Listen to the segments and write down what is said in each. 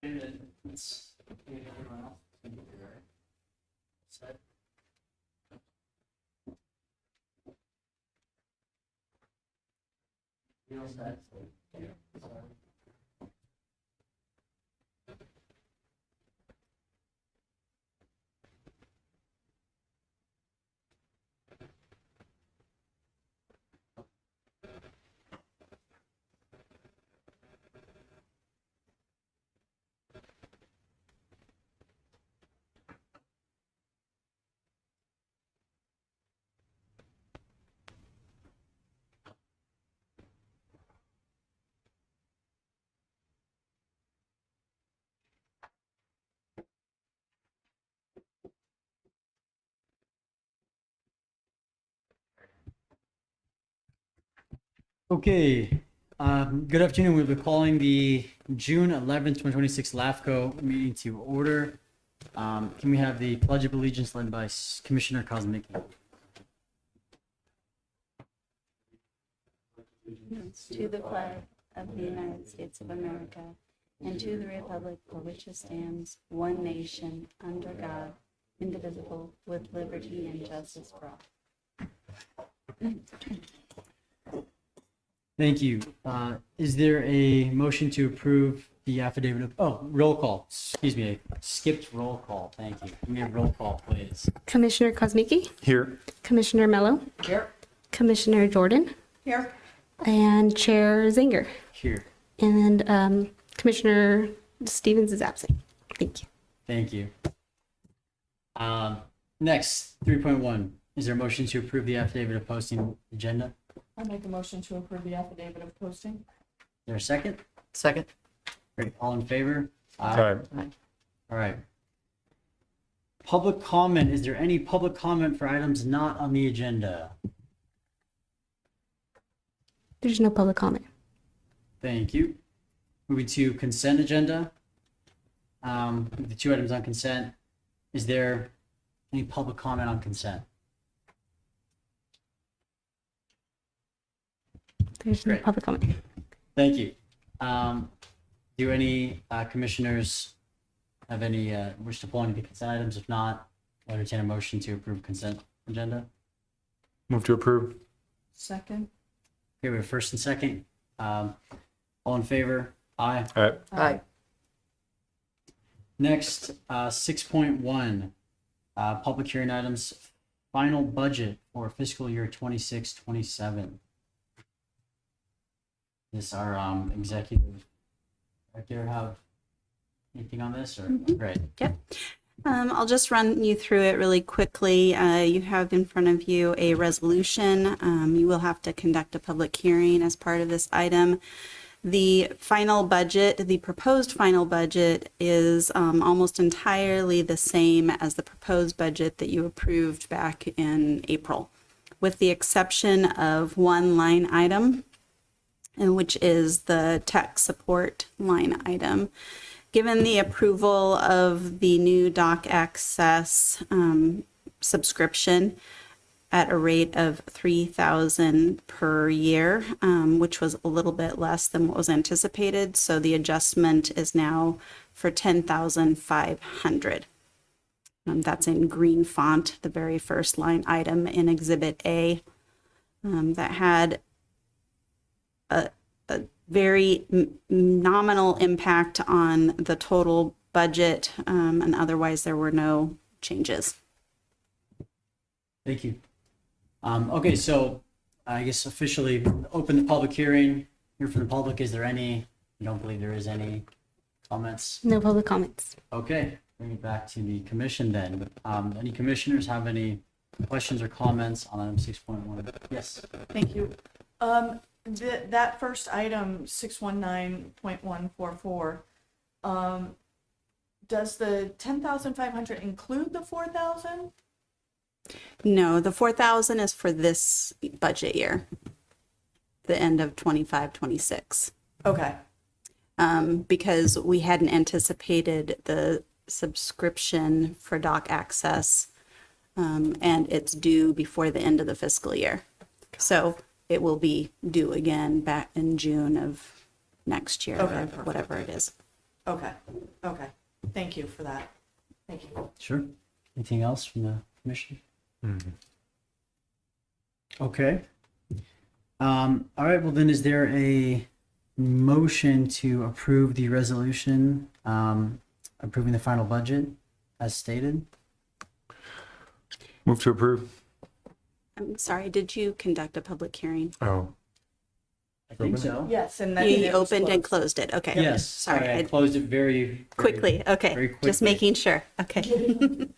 Okay, then let's give everyone else a computer, right? Set. You all set? Yeah. Sorry. Okay, good afternoon. We'll be calling the June 11th, 2026 LAFCO meeting to order. Can we have the Pledge of Allegiance led by Commissioner Kosmicki? To the flag of the United States of America and to the republic for which it stands, one nation, under God, indivisible, with liberty and justice for all. Thank you. Is there a motion to approve the affidavit of, roll call, excuse me, I skipped roll call. Thank you. Can we have roll call, please? Commissioner Kosmicki, Here. Commissioner Mello, Here. Commissioner Jordan, Here. and Chair Zinger. Here. And Commissioner Stevens is absent. Thank you. Thank you. Next, 3.1. Is there a motion to approve the affidavit of posting agenda? I make a motion to approve the affidavit of posting. Is there a second? Second. Great. All in favor? Aye. All right. Public comment. Is there any public comment for items not on the agenda? There's no public comment. Thank you. Moving to consent agenda. The two items on consent. Is there any public comment on consent? There's no Great. public comment. Thank you. Do any commissioners have any wish to pull any of the consent items? If not, I'll entertain a motion to approve consent agenda. Move to approve. Second. Okay, we have first and second. All in favor? Aye. Aye. Aye. Next, 6.1, public hearing items, final budget for fiscal year 26-27. This our executive director have anything on this or great? Yep. I'll just run you through it really quickly. You have in front of you a resolution. You will have to conduct a public hearing as part of this item. The final budget, the proposed final budget is almost entirely the same as the proposed budget that you approved back in April, with the exception of one line item, and which is the tech support line item. Given the approval of the new doc access subscription at a rate of $3,000 per year, which was a little bit less than what was anticipated, so the adjustment is now for $10,500. That's in green font, the very first line item in Exhibit A. That had a very nominal impact on the total budget, and otherwise there were no changes. Thank you. Okay, so I guess officially open the public hearing here for the public. Is there any? I don't believe there is any comments. No public comments. Okay, bring it back to the commission then. Any commissioners have any questions or comments on item 6.1? Yes. Thank you. That first item, 619.144, does the 10,500 include the 4,000? No, the 4,000 is for this budget year, the end of 25-26. Okay. Because we hadn't anticipated the subscription for doc access, and it's due before the end of the fiscal year. So it will be due again back in June of next year, Okay, or perfect. whatever it is. Okay, okay. Thank you for that. Thank you. Sure. Anything else from the commission? Okay. All right, well then, is there a motion to approve the resolution approving the final budget as stated? Move to approve. I'm sorry, did you conduct a public hearing? Oh, I think so. Yes, and then You it was opened and closed. closed it, okay. Yes, Sorry, I I- closed it very quickly, very okay, just quickly. making sure, okay.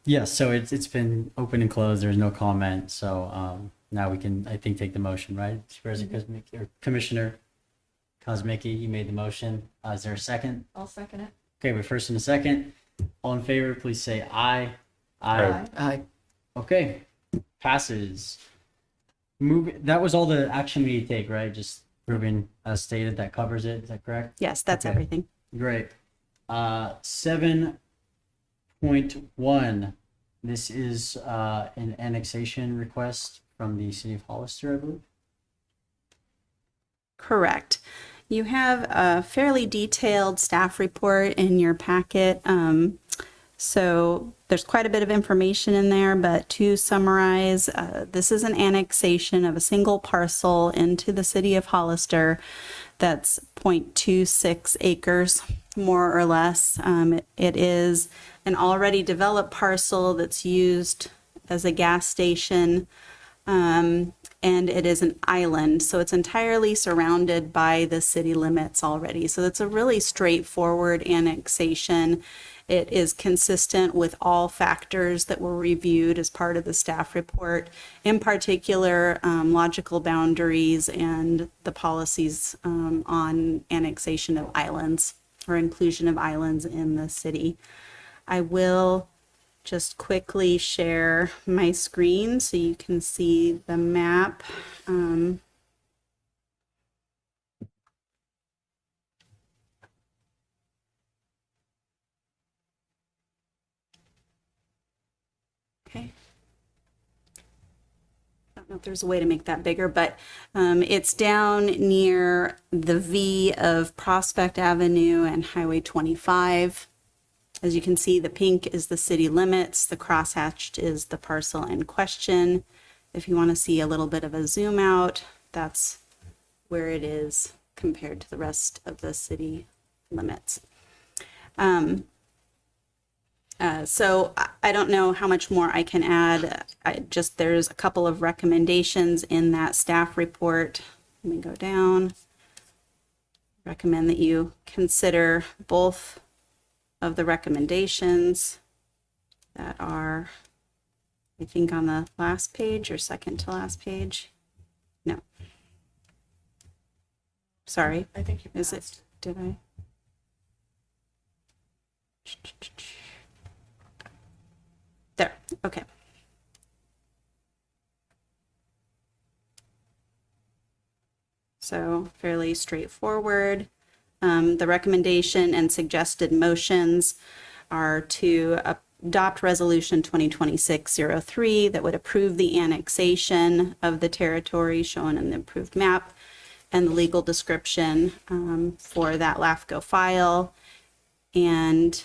Yes, so it's been open and closed. There's no comment. So now we can, I think, take the motion, right? Supervisor Kuzmicki or Commissioner Kuzmicki, you made the motion. Is there a second? I'll second it. Okay, we're first and a second. All in favor, please say aye. Aye. Aye. Okay, passes. That was all the action we need to take, right? Just proving as stated, that covers it. Is that correct? Yes, that's Okay. everything. Great. 7.1. This is an annexation request from the city of Hollister, I believe. Correct. You have a fairly detailed staff report in your packet. So there's quite a bit of information in there, but to summarize, this is an annexation of a single parcel into the city of Hollister that's 0.26 acres, more or less. It is an already developed parcel that's used as a gas station. And it is an island, so it's entirely surrounded by the city limits already. So it's a really straightforward annexation. It is consistent with all factors that were reviewed as part of the staff report, in particular, logical boundaries and the policies on annexation of islands or inclusion of islands in the city. I will just quickly share my screen so you can see the map. Okay. I don't know if there's a way to make that bigger, but it's down near the V of Prospect Avenue and Highway 25. As you can see, the pink is the city limits, the crosshatched is the parcel in question. If you want to see a little bit of a zoom out, that's where it is compared to the rest of the city limits. So I don't know how much more I can add. There's a couple of recommendations in that staff report. Let me go down. Recommend that you consider both of the recommendations that are, I think, on the last page or second to last page. No. Sorry. I think you Is passed. it? Did I? There. Okay. So fairly straightforward. The recommendation and suggested motions are to adopt Resolution 2026-03 that would approve the annexation of the territory shown in the approved map and the legal description for that LAFCO file, and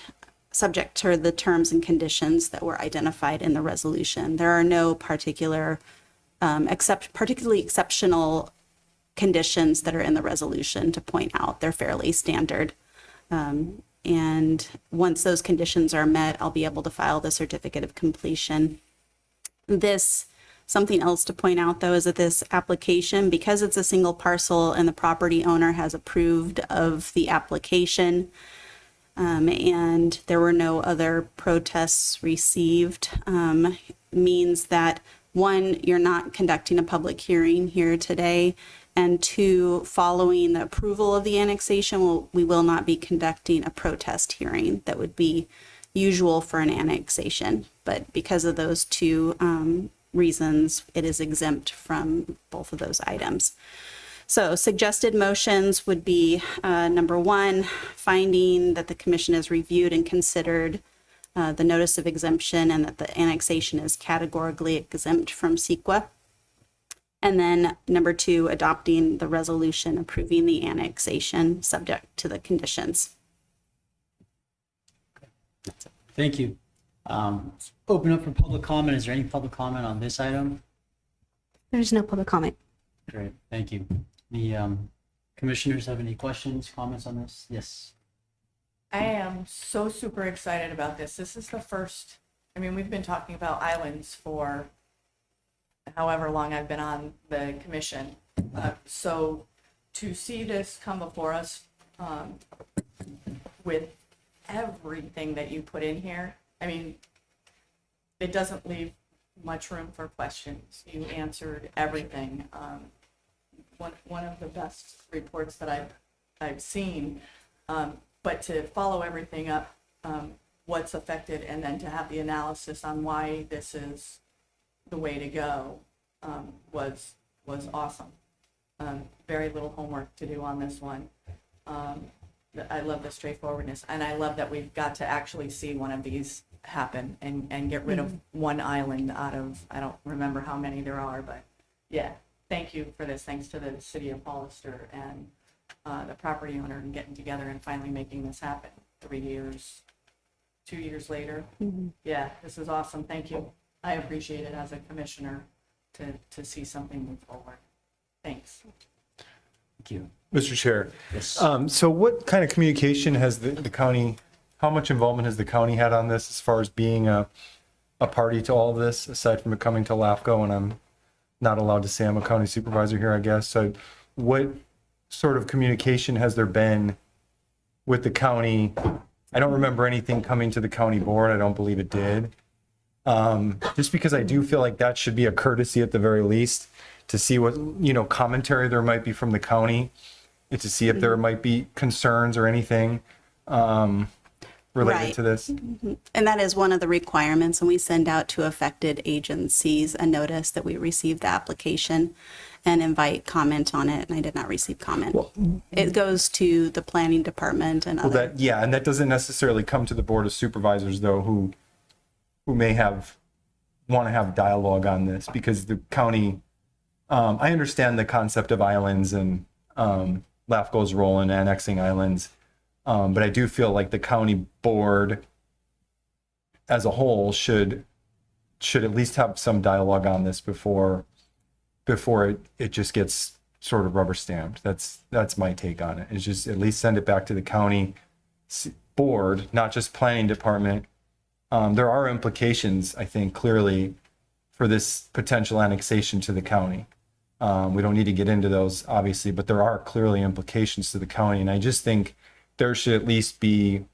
subject to the terms and conditions that were identified in the resolution. There are no particularly exceptional conditions that are in the resolution to point out. They're fairly standard. And once those conditions are met, I'll be able to file the certificate of completion. Something else to point out, though, is that this application, because it's a single parcel and the property owner has approved of the application, and there were no other protests received, means that, one, you're not conducting a public hearing here today, and two, following the approval of the annexation, we will not be conducting a protest hearing that would be usual for an annexation. But because of those two reasons, it is exempt from both of those items. So suggested motions would be number one, finding that the commission has reviewed and considered the notice of exemption and that the annexation is categorically exempt from CEQA. And then number 2, adopting the resolution approving the annexation subject to the conditions. Thank you. Open up for public comment. Is there any public comment on this item? There's no public comment. Great, thank you. The commissioners have any questions, comments on this? Yes. I am so super excited about this. This is the first, I mean, we've been talking about islands for however long I've been on the commission. So to see this come before us with everything that you put in here, I mean, it doesn't leave much room for questions. You answered everything. One of the best reports that I've seen. But to follow everything up, what's affected, and then to have the analysis on why this is the way to go was awesome. Very little homework to do on this one. I love the straightforwardness, and I love that we've got to actually see one of these happen and get rid of one island out of, I don't remember how many there are, but yeah, thank you for this. Thanks to the city of Hollister and the property owner and getting together and finally making this happen. 2 years later. Yeah, this is awesome. Thank you. I appreciate it as a commissioner to see something move forward. Thanks. Thank you. Mr. Chair, Yes. so what kind of communication has the county, how much involvement has the county had on this as far as being a party to all of this, aside from it coming to LAFCO? And I'm not allowed to say I'm a county supervisor here, I guess. So what sort of communication has there been with the county? I don't remember anything coming to the county board. I don't believe it did. Just because I do feel like that should be a courtesy at the very least, to see what, commentary there might be from the county, and to see if there might be concerns or anything related Right. to this. And that is one of the requirements, and we send out to affected agencies a notice that we received the application and invite comment on it, and I did not receive comment. It goes to the planning department and Well, other. and that doesn't necessarily come to the board of supervisors though, who may want to have dialogue on this, because the county, I understand the concept of islands and LAFCO's role in annexing islands, but I do feel like the county board as a whole should at least have some dialogue on this before it just gets sort of rubber stamped. That's my take on it. Is just at least send it back to the county board, not just planning department. There are implications, I think, clearly for this potential annexation to the county. We don't need to get into those, obviously, but there are clearly implications to the county. And I just think there should at least be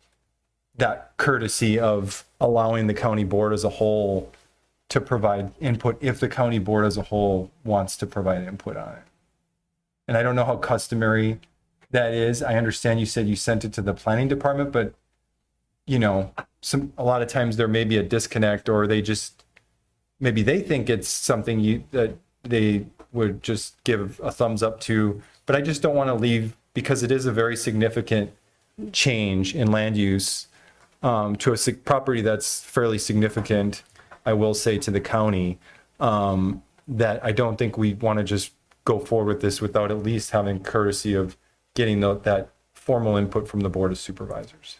that courtesy of allowing the county board as a whole to provide input if the county board as a whole wants to provide input on it. And I don't know how customary that is. I understand you said you sent it to the planning department, but a lot of times there may be a disconnect, or maybe they think it's something that they would just give a thumbs up to, but I just don't want to leave, because it is a very significant change in land use to a property that's fairly significant, I will say, to the county, that I don't think we want to just go forward with this without at least having courtesy of getting that formal input from the board of supervisors.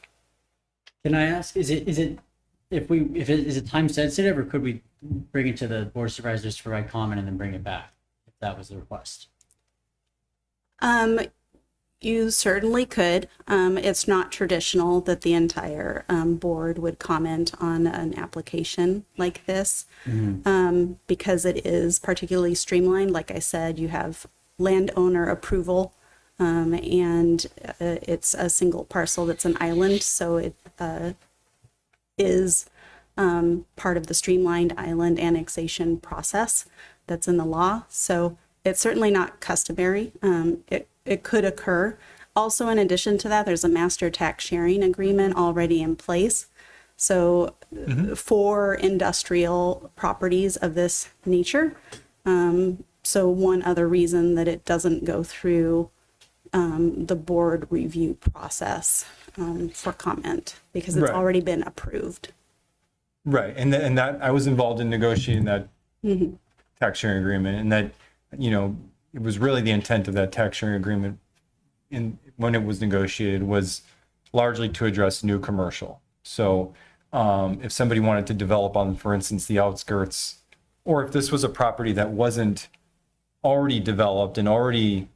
Can I ask, is it time sensitive, or could we bring it to the board of supervisors to provide comment and then bring it back if that was the request? You certainly could. It's not traditional that the entire board would comment on an application like this, because it is particularly streamlined. Like I said, you have landowner approval, and it's a single parcel that's an island, so it is part of the streamlined island annexation process that's in the law. So it's certainly not customary. It could occur. Also, in addition to that, there's a master tax sharing agreement already in place. So for industrial properties of this nature, so one other reason that it doesn't go through the board review process for comment, because it's Right. already been approved. Right, and that I was involved in negotiating that tax sharing agreement, and that you know, it was really the intent of that tax sharing agreement when it was negotiated was largely to address new commercial. So if somebody wanted to develop on, for instance, the outskirts, or if this was a property that wasn't already developed and already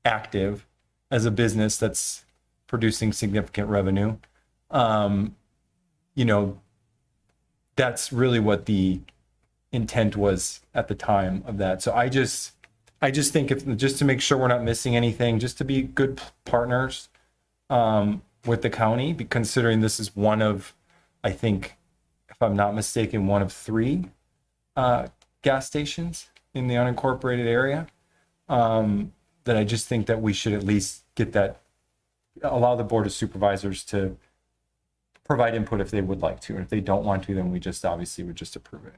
active as a business that's producing significant revenue, you know, that's really what the intent was at the time of that. So I just think just to make sure we're not missing anything, just to be good partners with the county, considering this is one of, I think, if I'm not mistaken, one of 3 gas stations in the unincorporated area, that I just think that we should at least get that, allow the Board of Supervisors to provide input if they would like to. And if they don't want to, then we just obviously would just approve it.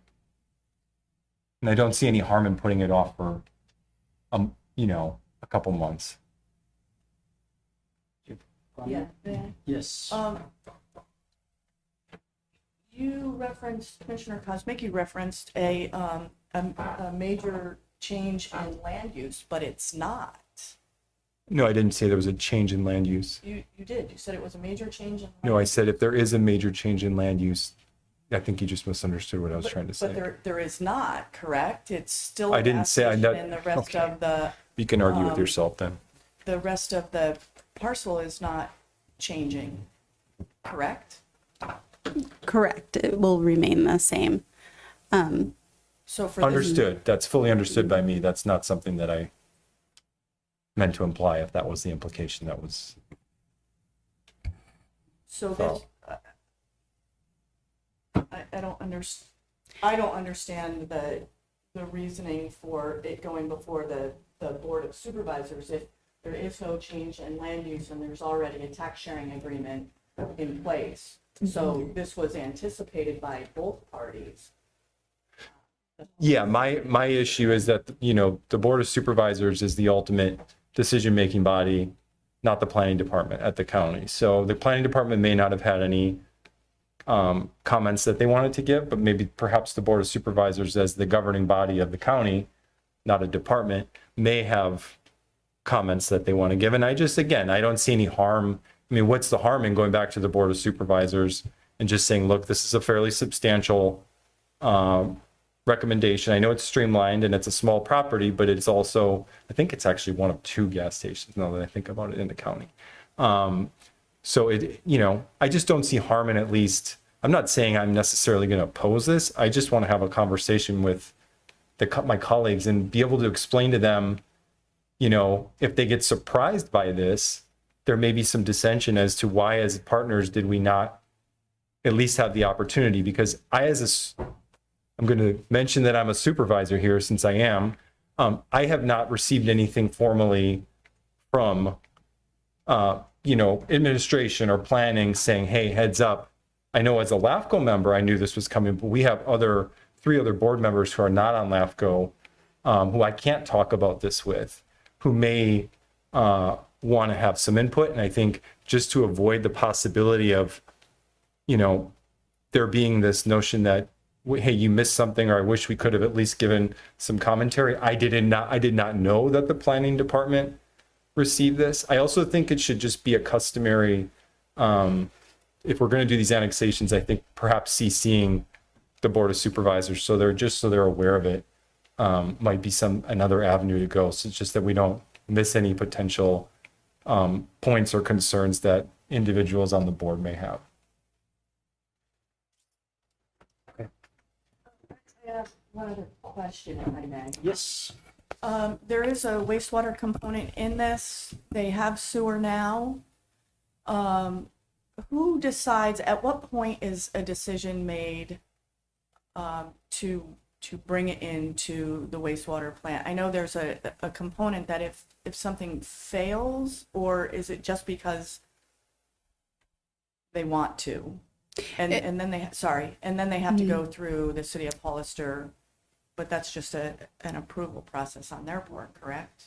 And I don't see any harm in putting it off for, you know, a couple months. Yeah. Yes. You referenced, Commissioner Cosmic, you referenced a major change in land use, but it's not. No, I didn't say there was a change in land use. You did. You said it was a major change in land No, I use. said if there is a major change in land use, I think you just misunderstood what I was trying to say. But there is not, correct? It's still. I didn't say- and the rest okay. of the You can argue with yourself then. rest of the parcel is not changing, correct? Correct. It will remain the same. So for this, Understood. That's fully understood by me. That's not something that I meant to imply, if that was the implication that was. so this, I don't understand the reasoning for it going before the Board of Supervisors if there is no change in land use and there's already a tax sharing agreement in place. So this was anticipated by both parties. Yeah, my issue is that, you know, the Board of Supervisors is the ultimate decision-making body, not the planning department at the county. So the planning department may not have had any comments that they wanted to give, but maybe perhaps the Board of Supervisors, as the governing body of the county, not a department, may have comments that they want to give. And I just, again, I don't see any harm. I mean, what's the harm in going back to the Board of Supervisors and just saying, look, this is a fairly substantial recommendation. I know it's streamlined and it's a small property, but it's also, I think it's actually one of 2 gas stations now that I think about it in the county. So it, you know, I just don't see harm in, at least, I'm not saying I'm necessarily going to oppose this. I just want to have a conversation with my colleagues and be able to explain to them, you know, if they get surprised by this, there may be some dissension as to why, as partners, did we not at least have the opportunity? Because I'm going to mention that I'm a supervisor here, since I am. I have not received anything formally from, you know, administration or planning saying, hey, heads up. I know as a LAFCO member, I knew this was coming, but we have 3 other board members who are not on LAFCO, who I can't talk about this with, who may want to have some input. And I think just to avoid the possibility of, you know, there being this notion that, hey, you missed something, or I wish we could have at least given some commentary. I did not know that the planning department received this. I also think it should just be a customary, if we're going to do these annexations, I think perhaps CCing the Board of Supervisors so they're aware of it, might be another avenue to go. So it's just that we don't miss any potential points or concerns that individuals on the board may have. I have one other question, if I may. Yes. There is a wastewater component in this. They have sewer now. Who decides, at what point is a decision made to bring it into the wastewater plant? I know there's a component that if something fails, or is it just because they want to? And then they have to go through the city of Hollister, but that's just an approval process on their part, correct?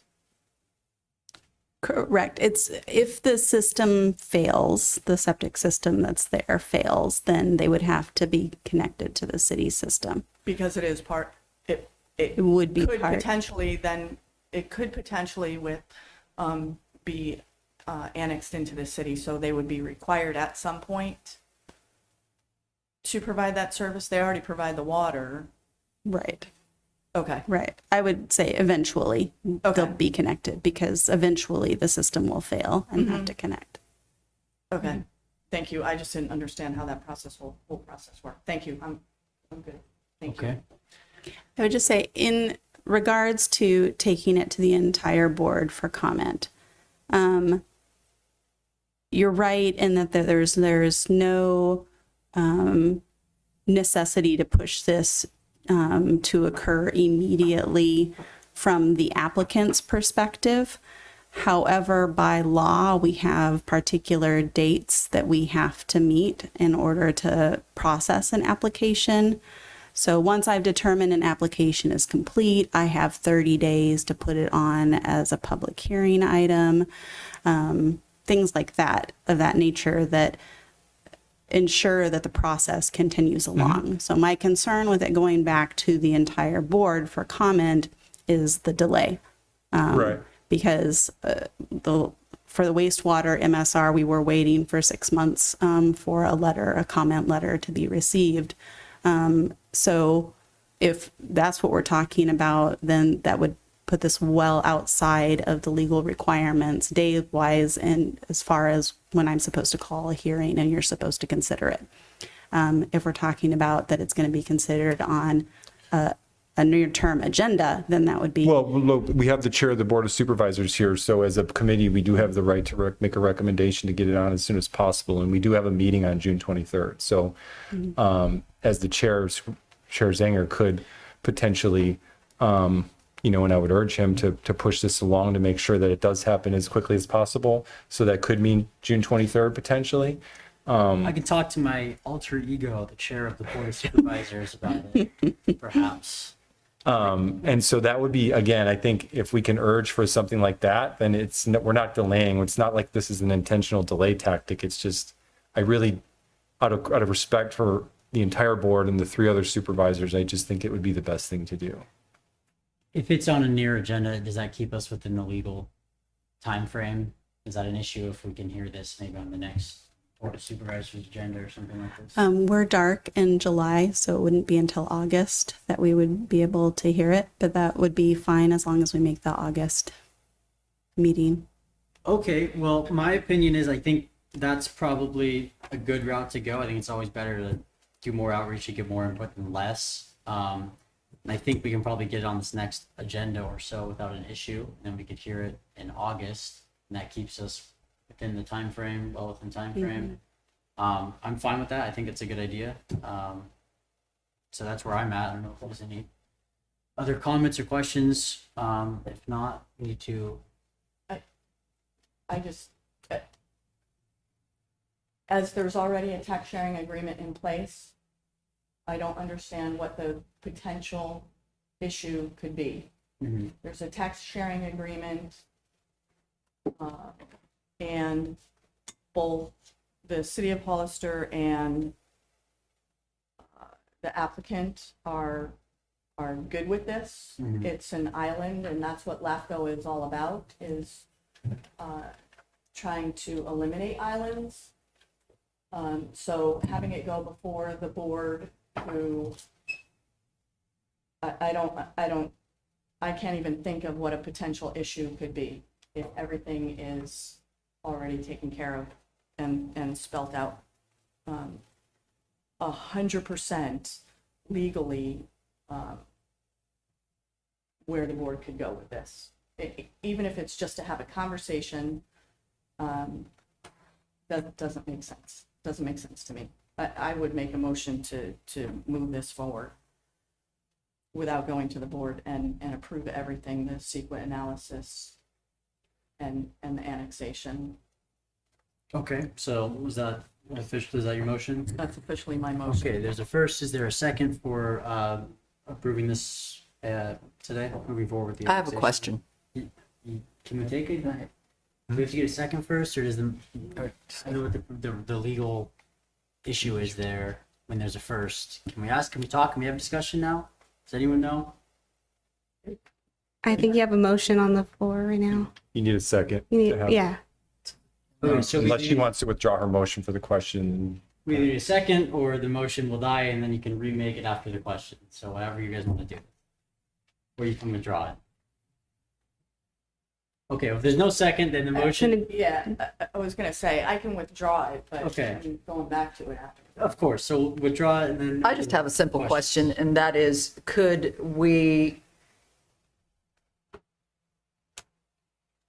Correct. It's if the system fails, the septic system that's there fails, then they would have to be connected to the city system. Because it is It would be could part. potentially then, it could potentially be annexed into the city, so they would be required at some point to provide that service. They already provide the water. Right. Okay. Right. I would say eventually they'll be connected because eventually the system will fail and have to connect. Okay. Thank you. I just didn't understand how that whole process worked. Thank you. I'm good. Thank you. Okay. I would just say in regards to taking it to the entire board for comment, you're right in that there's no necessity to push this to occur immediately from the applicant's perspective. However, by law, we have particular dates that we have to meet in order to process an application. So once I've determined an application is complete, I have 30 days to put it on as a public hearing item, things like that, of that nature that ensure that the process continues along. So my concern with it going back to the entire board for comment is the delay. Right. Because for the wastewater MSR, we were waiting for 6 months for a comment letter to be received. So if that's what we're talking about, then that would put this well outside of the legal requirements day-wise and as far as when I'm supposed to call a hearing and you're supposed to consider it. If we're talking about that it's going to be considered on a near-term agenda, then that would be... Well, look, we have the chair of the Board of Supervisors here, so as a committee, we do have the right to make a recommendation to get it on as soon as possible, and we do have a meeting on June 23rd. So as the chair Zanger could potentially, and I would urge him to push this along to make sure that it does happen as quickly as possible. So that could mean June 23rd potentially. I can talk to my alter ego, the chair of the Board of Supervisors, about it, perhaps. And so that would be, again, I think if we can urge for something like that, then we're not delaying. It's not like this is an intentional delay tactic. It's just, I really, out of respect for the entire board and the 3 other supervisors, I just think it would be the best thing to do. If it's on a near agenda, does that keep us within the legal time frame? Is that an issue if we can hear this maybe on the next Board of Supervisors agenda or something like this? we're dark in July, so it wouldn't be until August that we would be able to hear it, but that would be fine as long as we make the August meeting. Okay, well, my opinion is I think that's probably a good route to go. I think it's always better to do more outreach and get more input than less. And I think we can probably get it on this next agenda or so without an issue. And then we could hear it in August, and that keeps us within the time frame, well within time frame. I'm fine with that. I think it's a good idea. So that's where I'm at. I don't know if there's any other comments or questions. If not, we need to. I just, as there's already a tax sharing agreement in place, I don't understand what the potential issue could be. There's a tax sharing agreement, and both the city of Hollister and the applicant are good with this. It's an island, and that's what LAFCO is all about, is trying to eliminate islands. So having it go before the board who I can't even think of what a potential issue could be if everything is already taken care of and spelt out 100% legally where the board could go with this. Even if it's just to have a conversation, that doesn't make sense. Doesn't make sense to me. I would make a motion to move this forward without going to the board and approve everything, the CEQA analysis and the annexation. Okay, so was that official? Is that your motion? That's officially my motion. Okay, there's a first. Is there a second for approving this today? Moving forward with the. I have a annexation? question. Can we take it? Do we have to get a second first, or does the I know what the legal issue is there when there's a first? Can we ask? Can we talk? Can we have a discussion now? Does anyone know? I think you have a motion on the floor right now. You need a second. You to have- need, yeah. Okay, so Unless she wants to withdraw her motion for the question. we either need a second or the motion will die and then you can remake it after the question. So whatever you guys want to do. Or you can withdraw it. Okay, well, if there's no second, then the motion, Yeah, I was gonna say, I can withdraw it, but Okay. I'm going back to it after. of course, so withdraw it and then. I just have a simple Questions. question, and that is, could we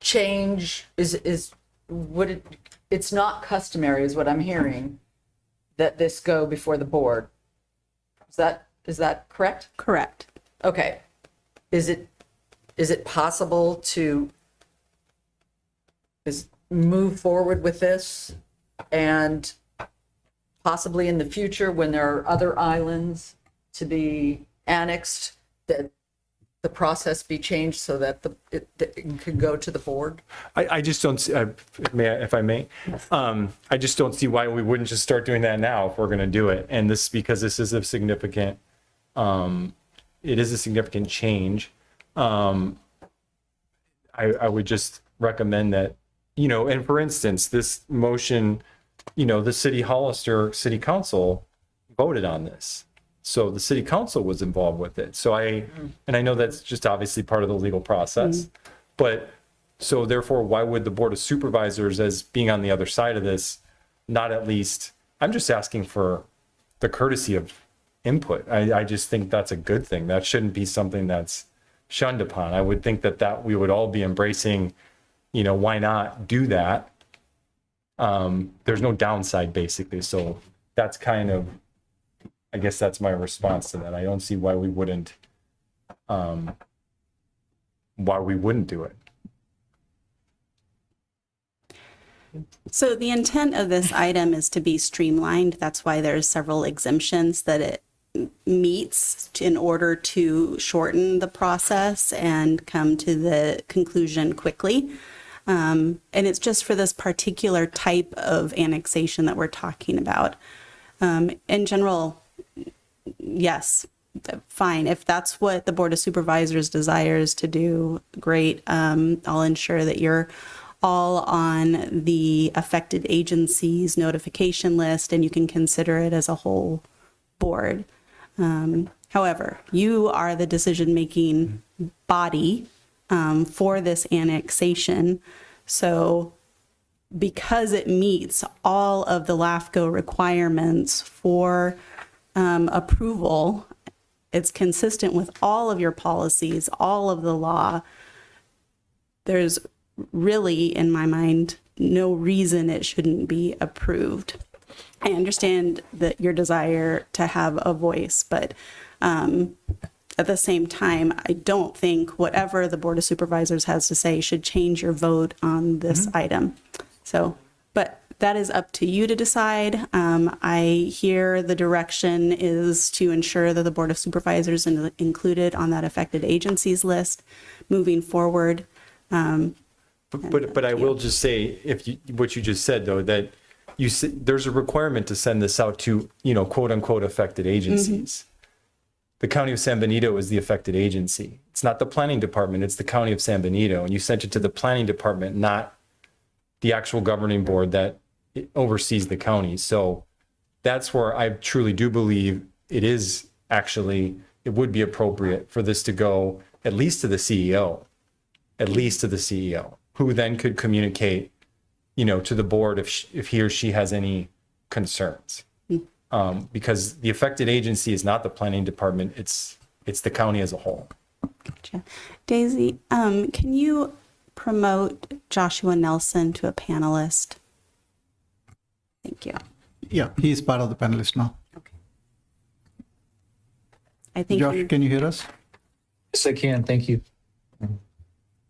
change, would it, it's not customary, is what I'm hearing, that this go before the board. Is that correct? Correct. Okay. Is it possible to move forward with this and possibly in the future, when there are other islands to be annexed, that the process be changed so that it could go to the board? I just don't see, if I may, I just don't see why we wouldn't just start doing that now if we're going to do it. And this, because this is a significant, it is a significant change. I would just recommend that, and for instance, this motion, the City Hollister City Council voted on this. So the City Council was involved with it. So and I know that's just obviously part of the legal process, but so therefore, why would the Board of Supervisors, as being on the other side of this, not at least, I'm just asking for the courtesy of input. I just think that's a good thing. That shouldn't be something that's shunned upon. I would think that we would all be embracing, why not do that? There's no downside basically. So that's kind of, I guess that's my response to that. I don't see why we wouldn't do it. So the intent of this item is to be streamlined. That's why there's several exemptions that it meets in order to shorten the process and come to the conclusion quickly. And it's just for this particular type of annexation that we're talking about. In general, yes, fine. If that's what the Board of Supervisors desires to do, great. I'll ensure that you're all on the affected agencies notification list and you can consider it as a whole board. However, you are the decision-making body for this annexation. So because it meets all of the LAFCO requirements for approval, it's consistent with all of your policies, all of the law. There's really, in my mind, no reason it shouldn't be approved. I understand that your desire to have a voice, but at the same time, I don't think whatever the Board of Supervisors has to say should change your vote on this item. So, but that is up to you to decide. I hear the direction is to ensure that the Board of Supervisors is included on that affected agencies list moving forward. But I will just say, what you just said though, that there's a requirement to send this out to, quote unquote affected agencies. The County of San Benito is the affected agency. It's not the planning department, it's the County of San Benito. And you sent it to the planning department, not the actual governing board that oversees the county. So that's where I truly do believe it would be appropriate for this to go at least to the CEO, who then could communicate, to the board if he or she has any concerns. Because the affected agency is not the planning department, it's the county as a whole. Gotcha. Daisy, can you promote Joshua Nelson to a panelist? Thank you. Yeah, he is part of the panelist now. I think Josh, you- can you hear us? Yes, I can. Thank you.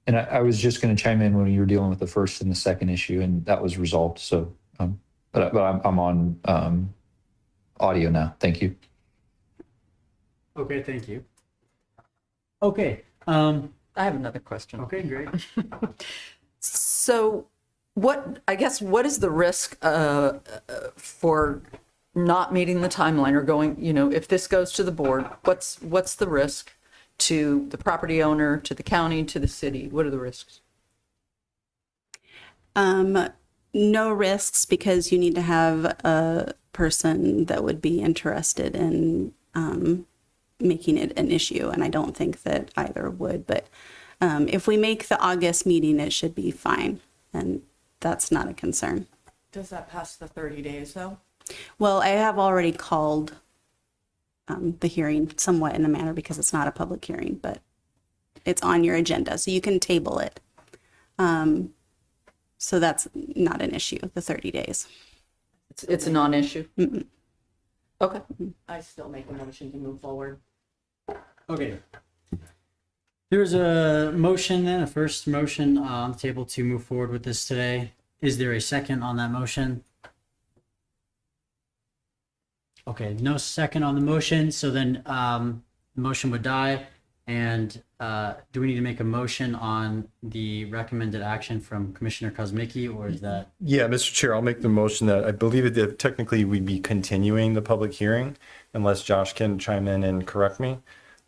And I was just going to chime in when you were dealing with the first and the second issue, and that was resolved. So, but I'm on audio now. Thank you. Okay, thank you. Okay, I have another question. okay, great. So what is the risk for not meeting the timeline or going, if this goes to the board, what's the risk? to the property owner, to the county, to the city? What are the risks? No risks because you need to have a person that would be interested in making it an issue, and I don't think that either would. But if we make the August meeting, it should be fine, and that's not a concern. Does that pass the 30 days though? Well, I have already called the hearing somewhat in a manner because it's not a public hearing, but it's on your agenda, so you can table it. So that's not an issue, the 30 days. It's a non-issue? Okay. I still make a motion to move forward. Okay. There's a motion then, a first motion on the table to move forward with this today. Is there a second on that motion? Okay, no second on the motion, so then the motion would die. And do we need to make a motion on the recommended action from Commissioner Kosmicki, or is that? Yeah, Mr. Chair, I'll make the motion that I believe that technically we'd be continuing the public hearing, unless Josh can chime in and correct me,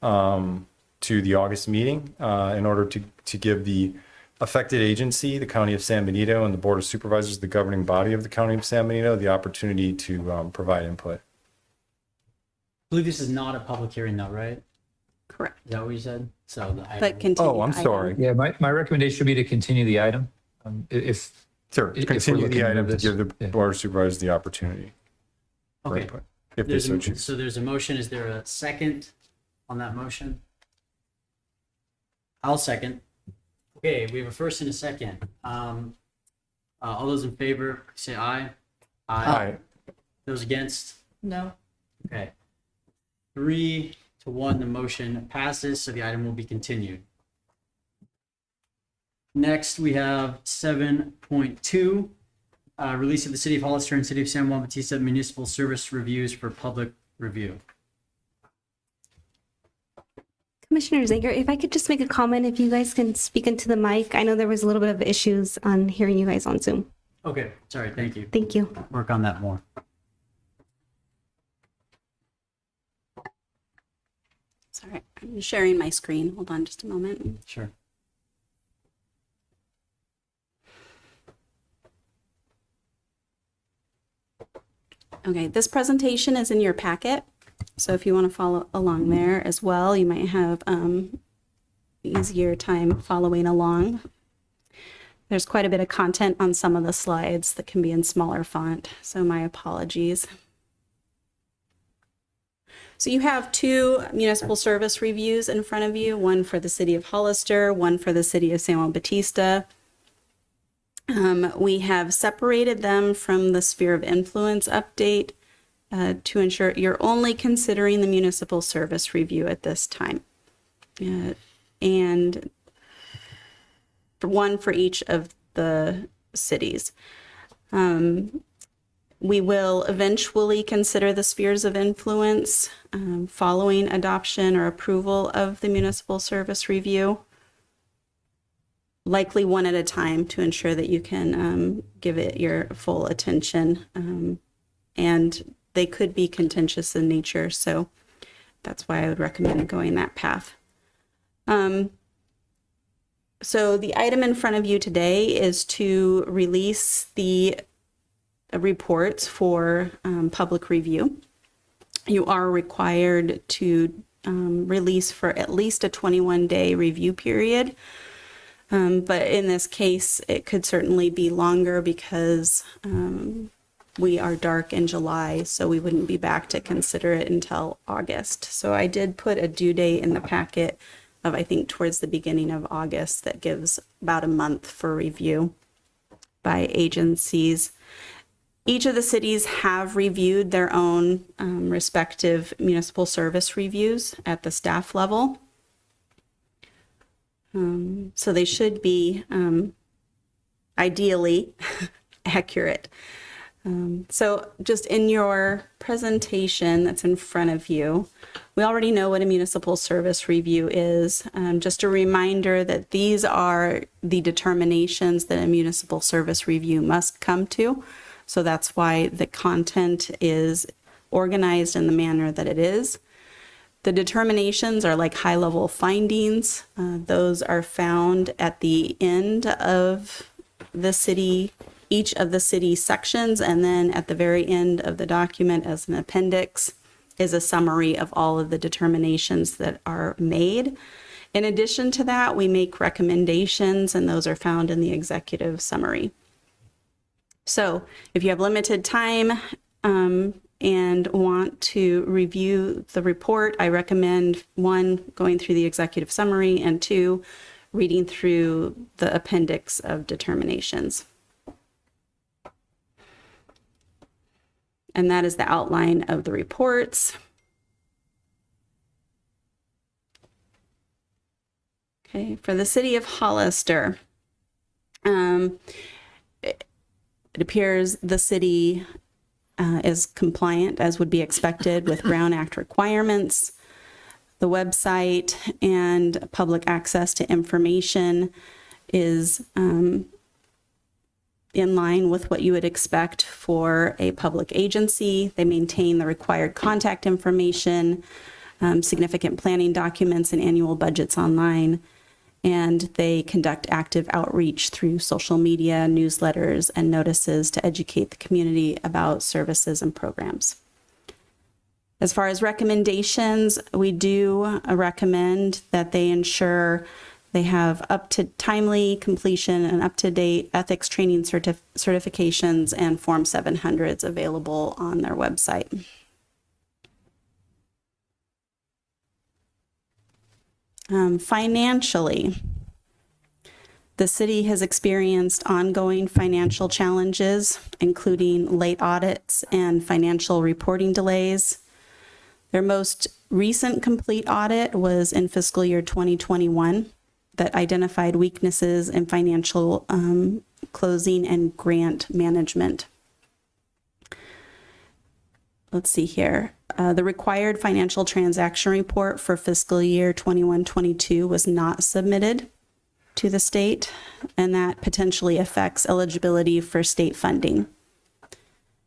to the August meeting in order to give the affected agency, the County of San Benito, and the Board of Supervisors, the governing body of the County of San Benito, the opportunity to provide input. I believe this is not a public hearing though, right? Correct. Is that what you said? So the But item, continue. Oh, I'm the item. sorry. Yeah, my recommendation would be to continue the item. If Sir, If we're continue looking the at item to this, give the yeah. Board of Supervisors the opportunity for okay. input, if they so choose. So there's a motion. Is there a second on that motion? I'll second. Okay, we have a first and a second. All those in favor, say aye. Aye. Those against? No? Okay. 3-1, the motion passes, so the item will be continued. Next, we have 7.2, release of the City of Hollister and City of San Juan Bautista municipal service reviews for public review. Commissioner Zager, if I could just make a comment, if you guys can speak into the mic. I know there was a little bit of issues on hearing you guys on Zoom. Okay, sorry, thank you. Thank you. Work on that more. Sorry, I'm sharing my screen. Hold on just a moment. Sure. Okay, this presentation is in your packet. So if you want to follow along there as well, you might have easier time following along. There's quite a bit of content on some of the slides that can be in smaller font, so my apologies. So you have 2 municipal service reviews in front of you, one for the City of Hollister, one for the City of San Juan Bautista. We have separated them from the sphere of influence update to ensure you're only considering the municipal service review at this time. And one for each of the cities. We will eventually consider the spheres of influence following adoption or approval of the municipal service review. Likely one at a time to ensure that you can give it your full attention. And they could be contentious in nature, so that's why I would recommend going that path. So the item in front of you today is to release the reports for public review. You are required to release for at least a 21-day review period. But in this case, it could certainly be longer because we are dark in July, so we wouldn't be back to consider it until August. So I did put a due date in the packet of, I think, towards the beginning of August that gives about a month for review by agencies. Each of the cities have reviewed their own respective municipal service reviews at the staff level. So they should be ideally accurate. So just in your presentation that's in front of you, we already know what a municipal service review is. Just a reminder that these are the determinations that a municipal service review must come to. So that's why the content is organized in the manner that it is. The determinations are like high-level findings. Those are found at the end of the city, each of the city sections, and then at the very end of the document as an appendix is a summary of all of the determinations that are made. In addition to that, we make recommendations, and those are found in the executive summary. So if you have limited time and want to review the report, I recommend 1, going through the executive summary, and 2, reading through the appendix of determinations. And that is the outline of the reports. Okay, for the city of Hollister, it appears the city is compliant, as would be expected, with Brown Act requirements. The website and public access to information is in line with what you would expect for a public agency. They maintain the required contact information, significant planning documents, and annual budgets online. And they conduct active outreach through social media, newsletters, and notices to educate the community about services and programs. As far as recommendations, we do recommend that they ensure they have timely completion and up-to-date ethics training certifications and Form 700s available on their website. Financially, the city has experienced ongoing financial challenges, including late audits and financial reporting delays. Their most recent complete audit was in fiscal year 2021 that identified weaknesses in financial closing and grant management. Let's see here. The required financial transaction report for fiscal year 21-22 was not submitted to the state, and that potentially affects eligibility for state funding.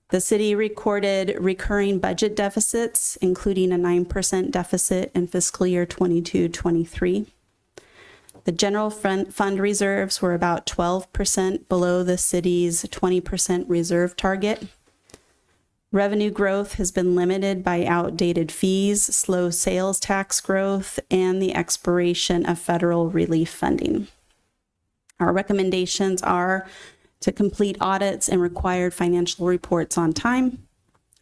The city recorded recurring budget deficits, including a 9% deficit in fiscal year 22-23. The general fund reserves were about 12% below the city's 20% reserve target. Revenue growth has been limited by outdated fees, slow sales tax growth, and the expiration of federal relief funding. Our recommendations are to complete audits and required financial reports on time,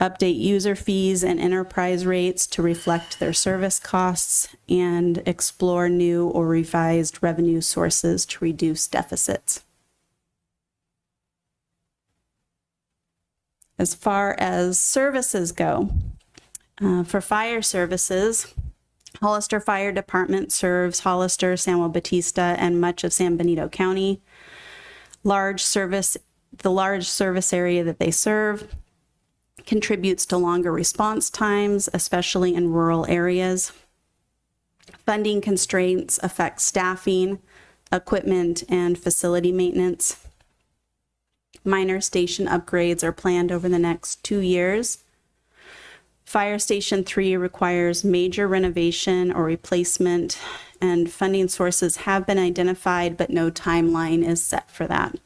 update user fees and enterprise rates to reflect their service costs, and explore new or revised revenue sources to reduce deficits. As far as services go, for fire services, Hollister Fire Department serves Hollister, San Juan Bautista, and much of San Benito County. The large service area that they serve contributes to longer response times, especially in rural areas. Funding constraints affect staffing, equipment, and facility maintenance. Minor station upgrades are planned over the next 2 years. Fire Station 3 requires major renovation or replacement, and funding sources have been identified, but no timeline is set for that.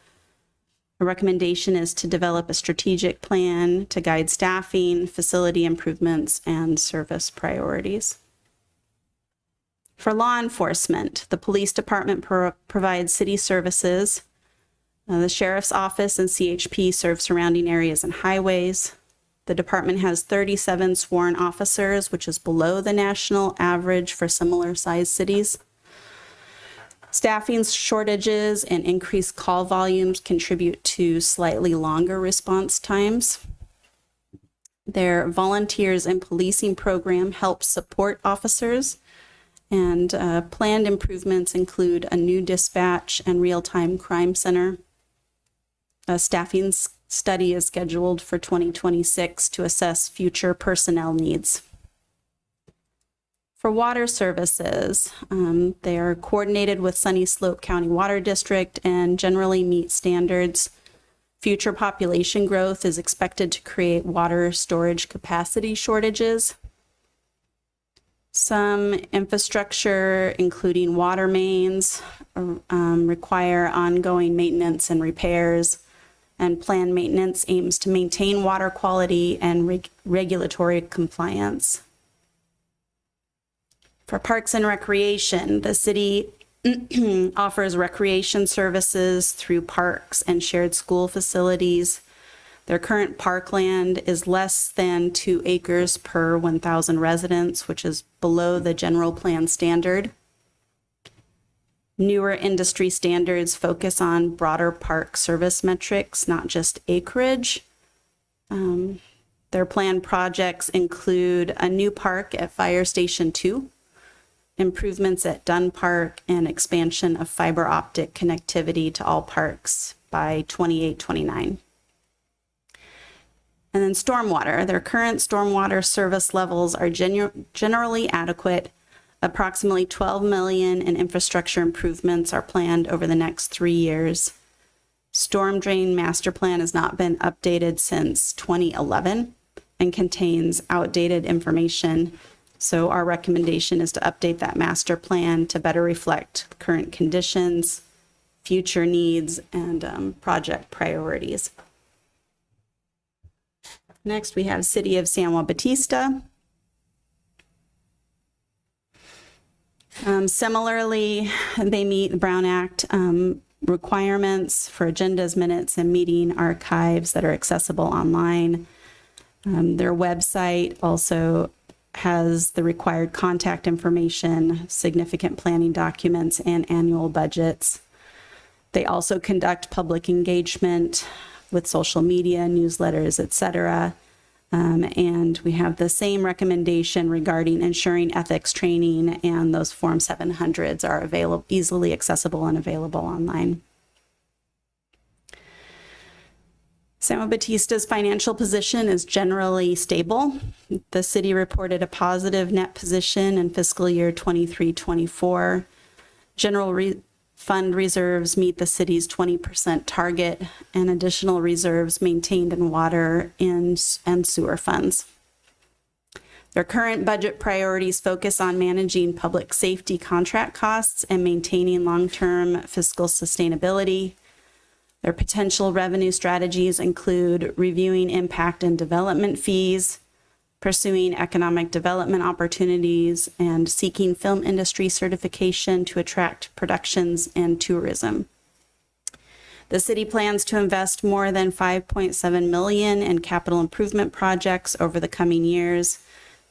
A recommendation is to develop a strategic plan to guide staffing, facility improvements, and service priorities. For law enforcement, the police department provides city services. The sheriff's office and CHP serve surrounding areas and highways. The department has 37 sworn officers, which is below the national average for similar sized cities. Staffing shortages and increased call volumes contribute to slightly longer response times. Their volunteers and policing program helps support officers, and planned improvements include a new dispatch and real-time crime center. A staffing study is scheduled for 2026 to assess future personnel needs. For water services, they are coordinated with Sunny Slope County Water District and generally meet standards. Future population growth is expected to create water storage capacity shortages. Some infrastructure, including water mains, require ongoing maintenance and repairs, and planned maintenance aims to maintain water quality and regulatory compliance. For parks and recreation, the city offers recreation services through parks and shared school facilities. Their current parkland is less than 2 acres per 1,000 residents, which is below the general plan standard. Newer industry standards focus on broader park service metrics, not just acreage. Their planned projects include a new park at Fire Station 2, improvements at Dunn Park, and expansion of fiber optic connectivity to all parks by 28-29. And then stormwater. Their current stormwater service levels are generally adequate. Approximately $12 million in infrastructure improvements are planned over the next 3 years. Storm drain master plan has not been updated since 2011 and contains outdated information. So our recommendation is to update that master plan to better reflect current conditions, future needs, and project priorities. Next, we have City of San Juan Bautista. Similarly, they meet the Brown Act requirements for agendas, minutes, and meeting archives that are accessible online. Their website also has the required contact information, significant planning documents, and annual budgets. They also conduct public engagement with social media, newsletters, etc. And we have the same recommendation regarding ensuring ethics training, and those Form 700s are available, easily accessible and available online. San Juan Bautista's financial position is generally stable. The city reported a positive net position in fiscal year 23-24. General fund reserves meet the city's 20% target, and additional reserves maintained in water and sewer funds. Their current budget priorities focus on managing public safety contract costs and maintaining long-term fiscal sustainability. Their potential revenue strategies include reviewing impact and development fees, pursuing economic development opportunities, and seeking film industry certification to attract productions and tourism. The city plans to invest more than $5.7 million in capital improvement projects over the coming years.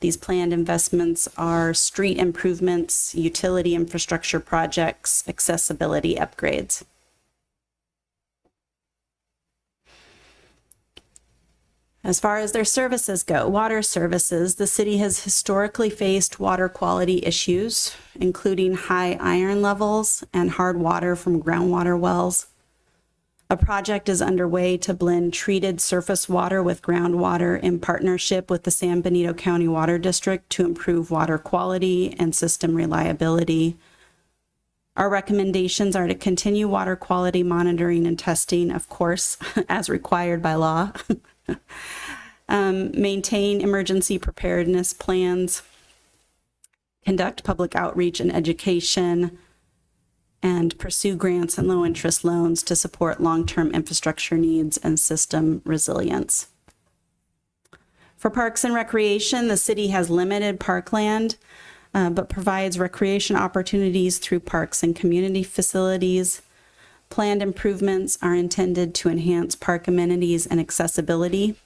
These planned investments are street improvements, utility infrastructure projects, accessibility upgrades. As far as their services go, water services, the city has historically faced water quality issues, including high iron levels and hard water from groundwater wells. A project is underway to blend treated surface water with groundwater in partnership with the San Benito County Water District to improve water quality and system reliability. Our recommendations are to continue water quality monitoring and testing, of course, as required by law. Maintain emergency preparedness plans, conduct public outreach and education, and pursue grants and low-interest loans to support long-term infrastructure needs and system resilience. For parks and recreation, the city has limited parkland, but provides recreation opportunities through parks and community facilities. Planned improvements are intended to enhance park amenities and accessibility.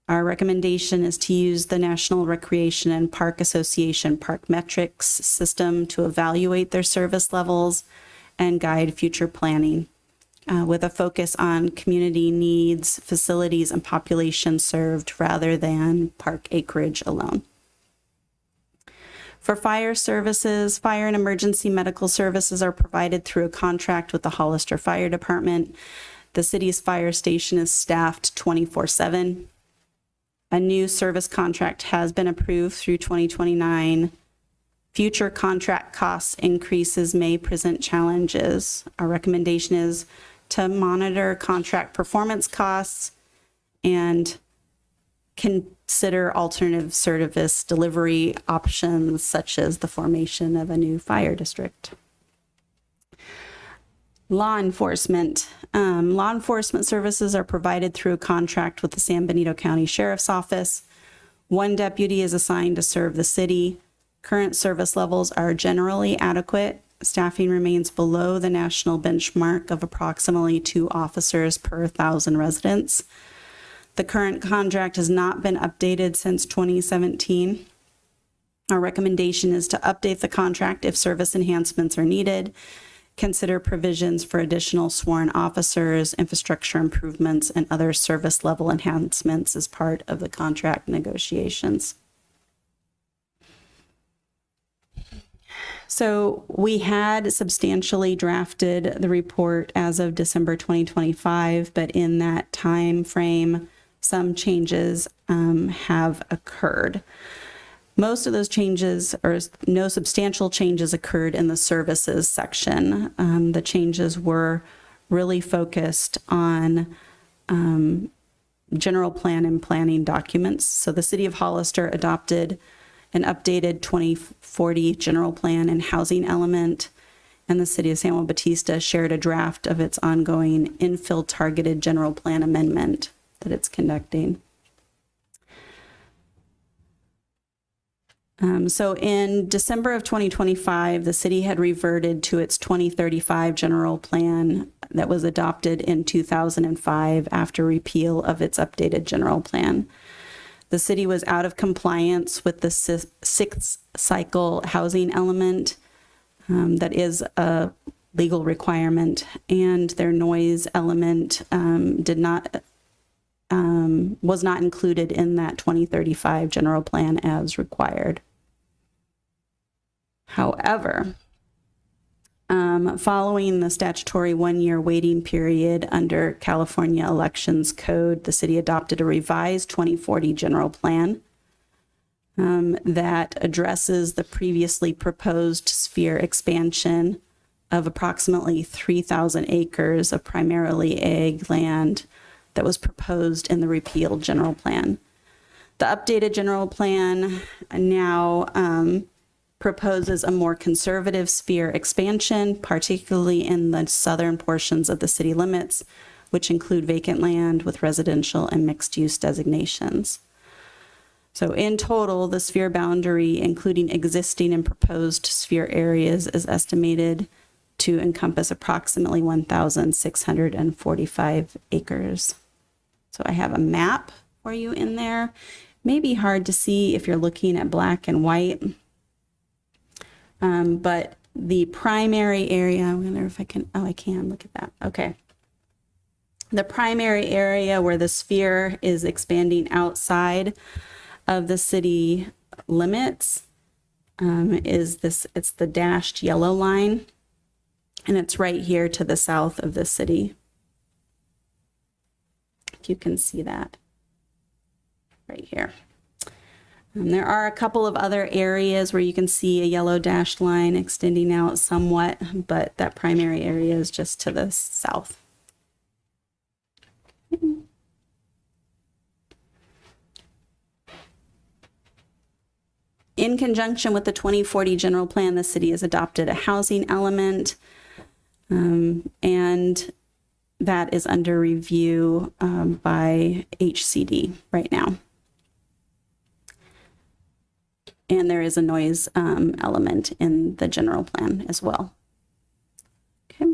Our recommendation is to use the National Recreation and Park Association Park Metrics system to evaluate their service levels and guide future planning, with a focus on community needs, facilities, and population served rather than park acreage alone. For fire services, fire and emergency medical services are provided through a contract with the Hollister Fire Department. The city's fire station is staffed 24/7. A new service contract has been approved through 2029. Future contract cost increases may present challenges. Our recommendation is to monitor contract performance costs and consider alternative service delivery options such as the formation of a new fire district. Law enforcement. Law enforcement services are provided through a contract with the San Benito County Sheriff's Office. One deputy is assigned to serve the city. Current service levels are generally adequate. Staffing remains below the national benchmark of approximately 2 officers per 1,000 residents. The current contract has not been updated since 2017. Our recommendation is to update the contract if service enhancements are needed. Consider provisions for additional sworn officers, infrastructure improvements, and other service level enhancements as part of the contract negotiations. So we had substantially drafted the report as of December 2025, but in that time frame, some changes have occurred. Most of those changes, or no substantial changes, occurred in the services section. The changes were really focused on general plan and planning documents. So the City of Hollister adopted an updated 2040 general plan and housing element, and the City of San Juan Bautista shared a draft of its ongoing infill targeted general plan amendment that it's conducting. So in December of 2025, the city had reverted to its 2035 general plan that was adopted in 2005 after repeal of its updated general plan. The city was out of compliance with the sixth cycle housing element that is a legal requirement, and their noise element was not included in that 2035 general plan as required. However, following the statutory 1-year waiting period under California Elections Code, the city adopted a revised 2040 general plan that addresses the previously proposed sphere expansion of approximately 3,000 acres of primarily ag land that was proposed in the repealed general plan. The updated general plan now proposes a more conservative sphere expansion, particularly in the southern portions of the city limits, which include vacant land with residential and mixed-use designations. So in total, the sphere boundary, including existing and proposed sphere areas, is estimated to encompass approximately 1,645 acres. So I have a map for you in there. May be hard to see if you're looking at black and white. But the primary area, I wonder if I can, I can, look at that. Okay. The primary area where the sphere is expanding outside of the city limits is this, it's the dashed yellow line, and it's right here to the south of the city. If you can see that right here. There are a couple of other areas where you can see a yellow dashed line extending out somewhat, but that primary area is just to the south. In conjunction with the 2040 general plan, the city has adopted a housing element, and that is under review by HCD right now. And there is a noise element in the general plan as well. Okay.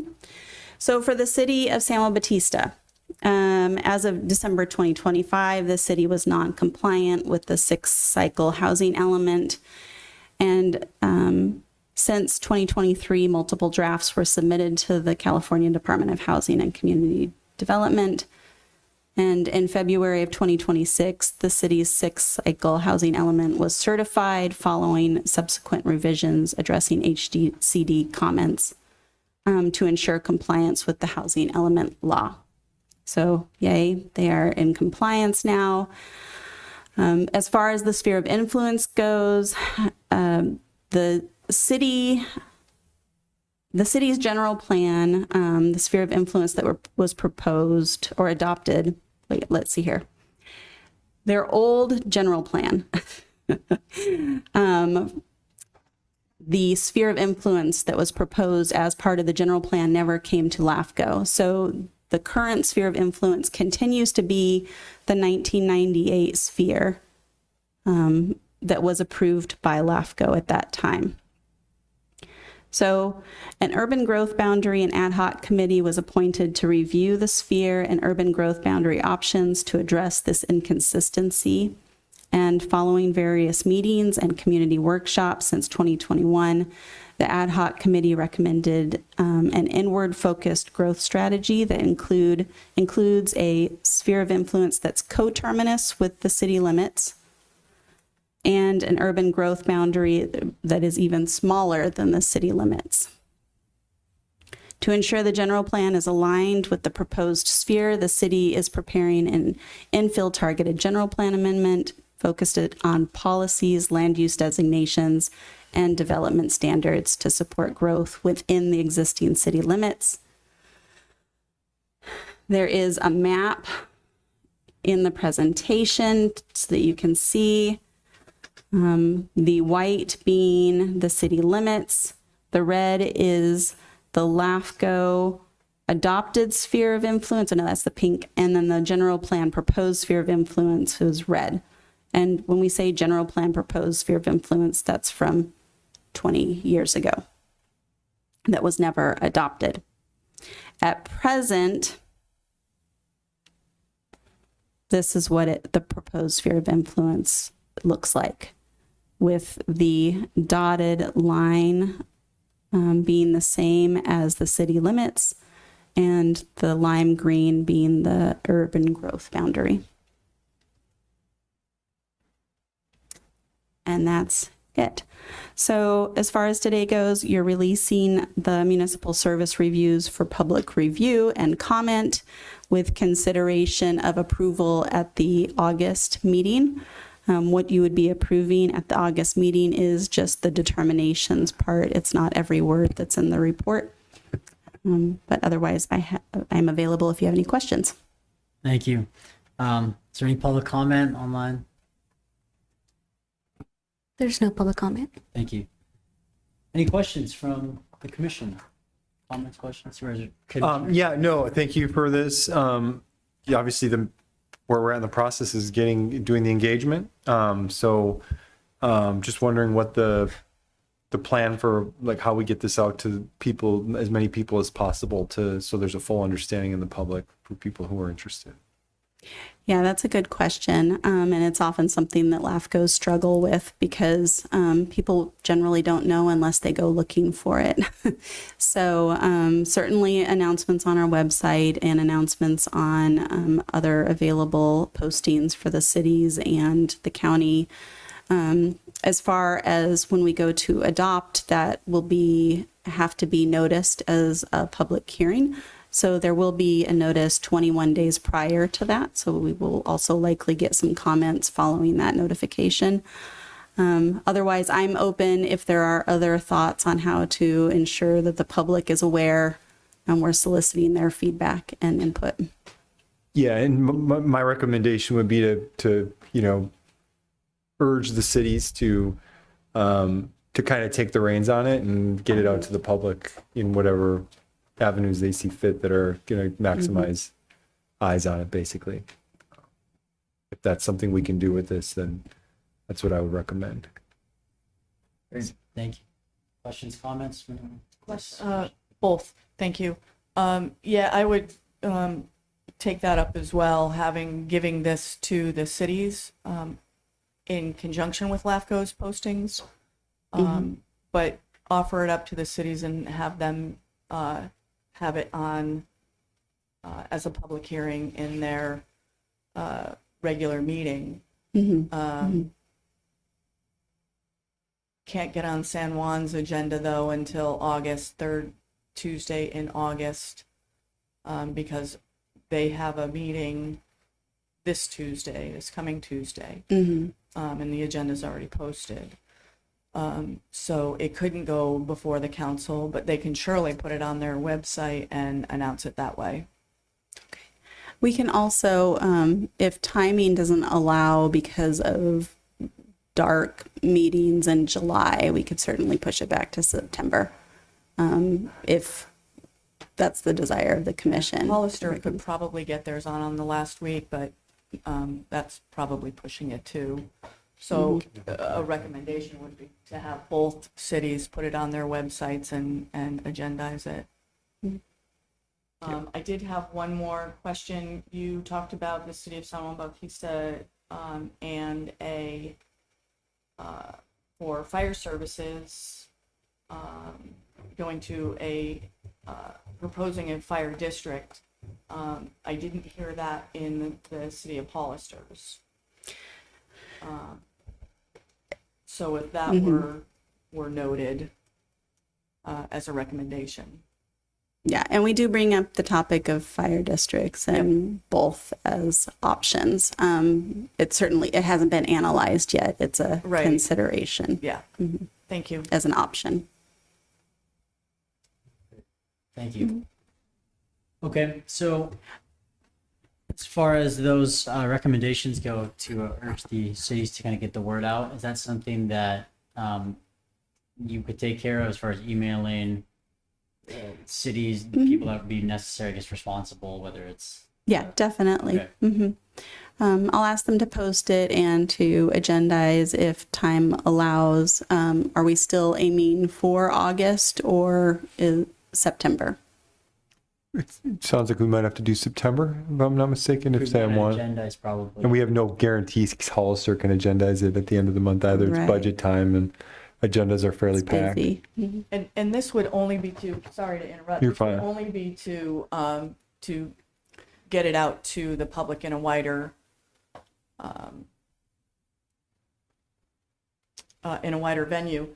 So for the city of San Juan Bautista, as of December 2025, the city was non-compliant with the 6th cycle housing element. And since 2023, multiple drafts were submitted to the California Department of Housing and Community Development. And in February of 2026, the city's 6th cycle housing element was certified following subsequent revisions addressing HDCD comments to ensure compliance with the housing element law. So yay, they are in compliance now. As far as the sphere of influence goes, the city's general plan, the sphere of influence that was proposed or adopted, let's see here. their old general plan, the sphere of influence that was proposed as part of the general plan never came to LAFCO. So the current sphere of influence continues to be the 1998 sphere that was approved by LAFCO at that time. So an urban growth boundary and ad hoc committee was appointed to review the sphere and urban growth boundary options to address this inconsistency. And following various meetings and community workshops since 2021, the ad hoc committee recommended an inward-focused growth strategy that includes a sphere of influence that's coterminous with the city limits and an urban growth boundary that is even smaller than the city limits. To ensure the general plan is aligned with the proposed sphere, the city is preparing an infill targeted general plan amendment focused on policies, land use designations, and development standards to support growth within the existing city limits. There is a map in the presentation so that you can see the white being the city limits. The red is the LAFCO adopted sphere of influence. I know that's the pink. And then the general plan proposed sphere of influence is red. And when we say general plan proposed sphere of influence, that's from 20 years ago. That was never adopted. At present, this is what the proposed sphere of influence looks like, with the dotted line being the same as the city limits and the lime green being the urban growth boundary. And that's it. So as far as today goes, you're releasing the municipal service reviews for public review and comment with consideration of approval at the August meeting. What you would be approving at the August meeting is just the determinations part. It's not every word that's in the report. But otherwise, I'm available if you have any questions. Thank you. Is there any public comment online? There's no public comment. Thank you. Any questions from the commission? Comments, questions? Yeah, no, thank you for this. Yeah, obviously where we're at in the process is doing the engagement. So just wondering what the plan for like how we get this out to people, as many people as possible, so there's a full understanding in the public for people who are interested. Yeah, that's a good question. And it's often something that LAFCOs struggle with because people generally don't know unless they go looking for it. So certainly announcements on our website and announcements on other available postings for the cities and the county. As far as when we go to adopt, that will have to be noticed as a public hearing. So there will be a notice 21 days prior to that. So we will also likely get some comments following that notification. Otherwise, I'm open if there are other thoughts on how to ensure that the public is aware, and we're soliciting their feedback and input. Yeah, and my recommendation would be to urge the cities to kind of take the reins on it and get it out to the public in whatever avenues they see fit that are going to maximize eyes on it, basically. If that's something we can do with this, then that's what I would recommend. Great. Thank you. Questions, comments? Both. Thank you. Yeah, I would take that up as well, giving this to the cities in conjunction with LAFCO's postings, but offer it up to the cities and have them have it on as a public hearing in their regular meeting. Can't get on San Juan's agenda though until August, third Tuesday in August, because they have a meeting this coming Tuesday, and the agenda's already posted. So it couldn't go before the council, but they can surely put it on their website and announce it that way. We can also, if timing doesn't allow because of dark meetings in July, we could certainly push it back to September. If that's the desire of the commission. Hollister could probably get theirs on the last week, but that's probably pushing it too. So a recommendation would be to have both cities put it on their websites and agendize it. I did have one more question. You talked about the city of San Juan Bautista and for fire services going to proposing a fire district. I didn't hear that in the city of Hollister's. So if that were noted as a recommendation. Yeah, and we do bring up the topic of fire districts and both as options. It hasn't been analyzed yet. It's a consideration. Yeah. Thank you. As an option. Thank you. Okay, so as far as those recommendations go to urge the cities to kind of get the word out, is that something that you could take care of as far as emailing cities, people that would be necessary, just responsible, whether it's... Yeah, definitely. Okay. I'll ask them to post it and to agendize if time allows. Are we still aiming for August or September? It sounds like we might have to do September, if I'm not mistaken, if San Juan. Agendize probably. And we have no guarantees Hollister can agendize it at the end of the month either. It's Right. budget time and agendas are fairly It's packed. busy. And this would only be sorry to interrupt. You're This would fine. only be to get it out to the public in a wider venue,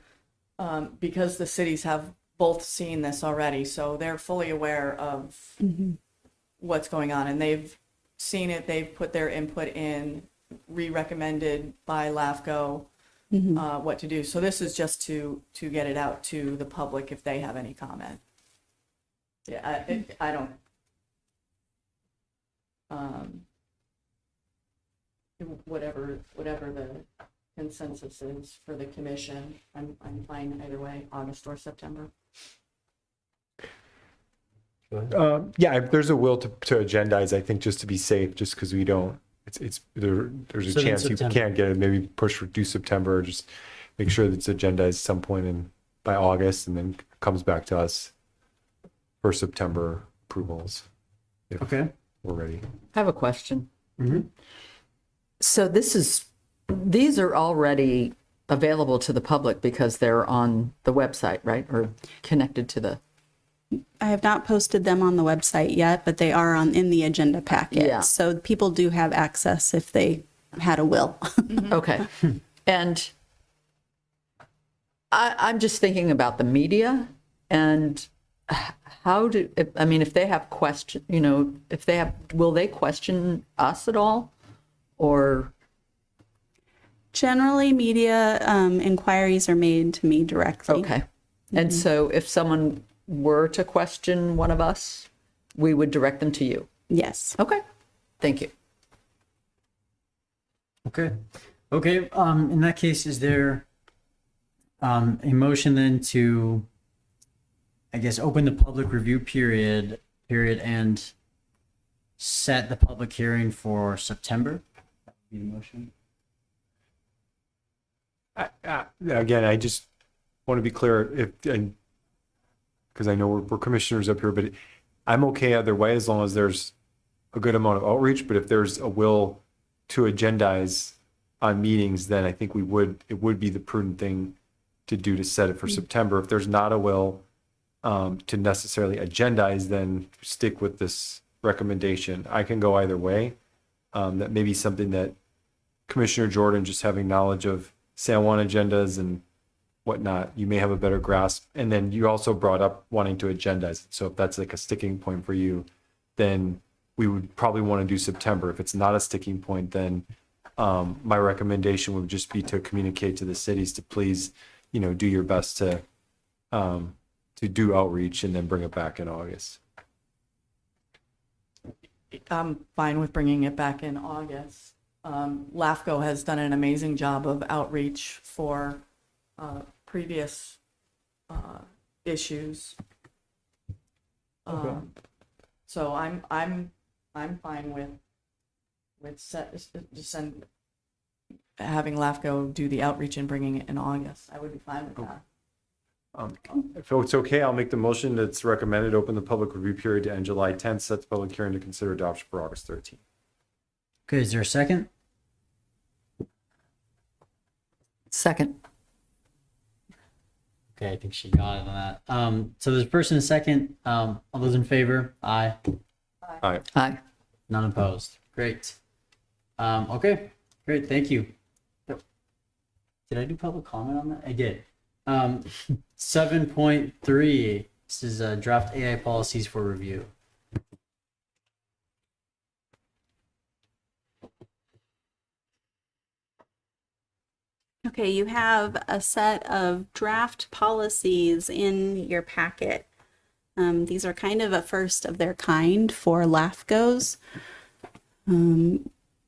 because the cities have both seen this already, so they're fully aware of what's going on, and they've seen it. They've put their input in, re-recommended by LAFCO what to do. So this is just to get it out to the public if they have any comment. Yeah, I don't. Whatever the consensus is for the commission, I'm fine either way, August or September. Yeah, if there's a will to agendize, I think just to be safe, just because we don't, there's a So then chance you September. can't get it, maybe push for due September, or just make sure that it's agendized at some point by August, and then comes back to us for September approvals. If Okay. we're ready. I have a question. Mm-hmm. So these are already available to the public because they're on the website, right? Or connected to the, I have not posted them on the website yet, but they are in the agenda packet. Yeah. So people do have access if they had a will. okay. And I'm just thinking about the media and if they have will they question us at all? Or Generally, media inquiries are made to me directly. okay. And so if someone were to question one of us, we would direct them to you. Yes. Okay. Thank you. Okay. Okay. In that case, is there a motion then to, I guess, open the public review period and set the public hearing for September? That would be the motion. Again, I just want to be clear, because I know we're commissioners up here, but I'm okay either way as long as there's a good amount of outreach. But if there's a will to agendize on meetings, then I think it would be the prudent thing to do to set it for September. If there's not a will to necessarily agendize, then stick with this recommendation. I can go either way. That may be something that Commissioner Jordan, just having knowledge of San Juan agendas and whatnot, you may have a better grasp. And then you also brought up wanting to agendize it. So if that's like a sticking point for you, then we would probably want to do September. If it's not a sticking point, then my recommendation would just be to communicate to the cities to please, do your best to do outreach and then bring it back in August. I'm fine with bringing it back in August. LAFCO has done an amazing job of outreach for previous issues. So I'm fine with having LAFCO do the outreach and bringing it in August. I would be fine with that. If it's okay, I'll make the motion that's recommended, open the public review period to end July 10th, set the public hearing to consider adoption for August 13th. Okay, is there a second? Second. Okay, I think she got it on that. So there's a first and a second. All those in favor? Aye. Aye. Aye. None opposed. Great. Okay, great. Thank you. Did I do public comment on that? I did. 7.3. This is draft AI policies for review. Okay, you have a set of draft policies in your packet. These are kind of a first of their kind for LAFCOs.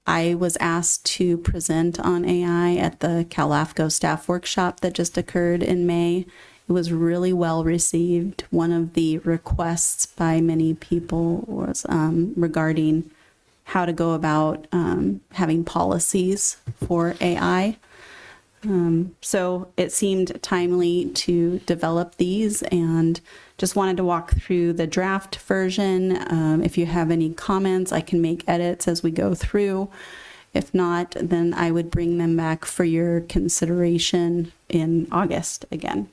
I was asked to present on AI at the Cal LAFCO staff workshop that just occurred in May. It was really well received. One of the requests by many people was regarding how to go about having policies for AI. So it seemed timely to develop these and just wanted to walk through the draft version. If you have any comments, I can make edits as we go through. If not, then I would bring them back for your consideration in August again.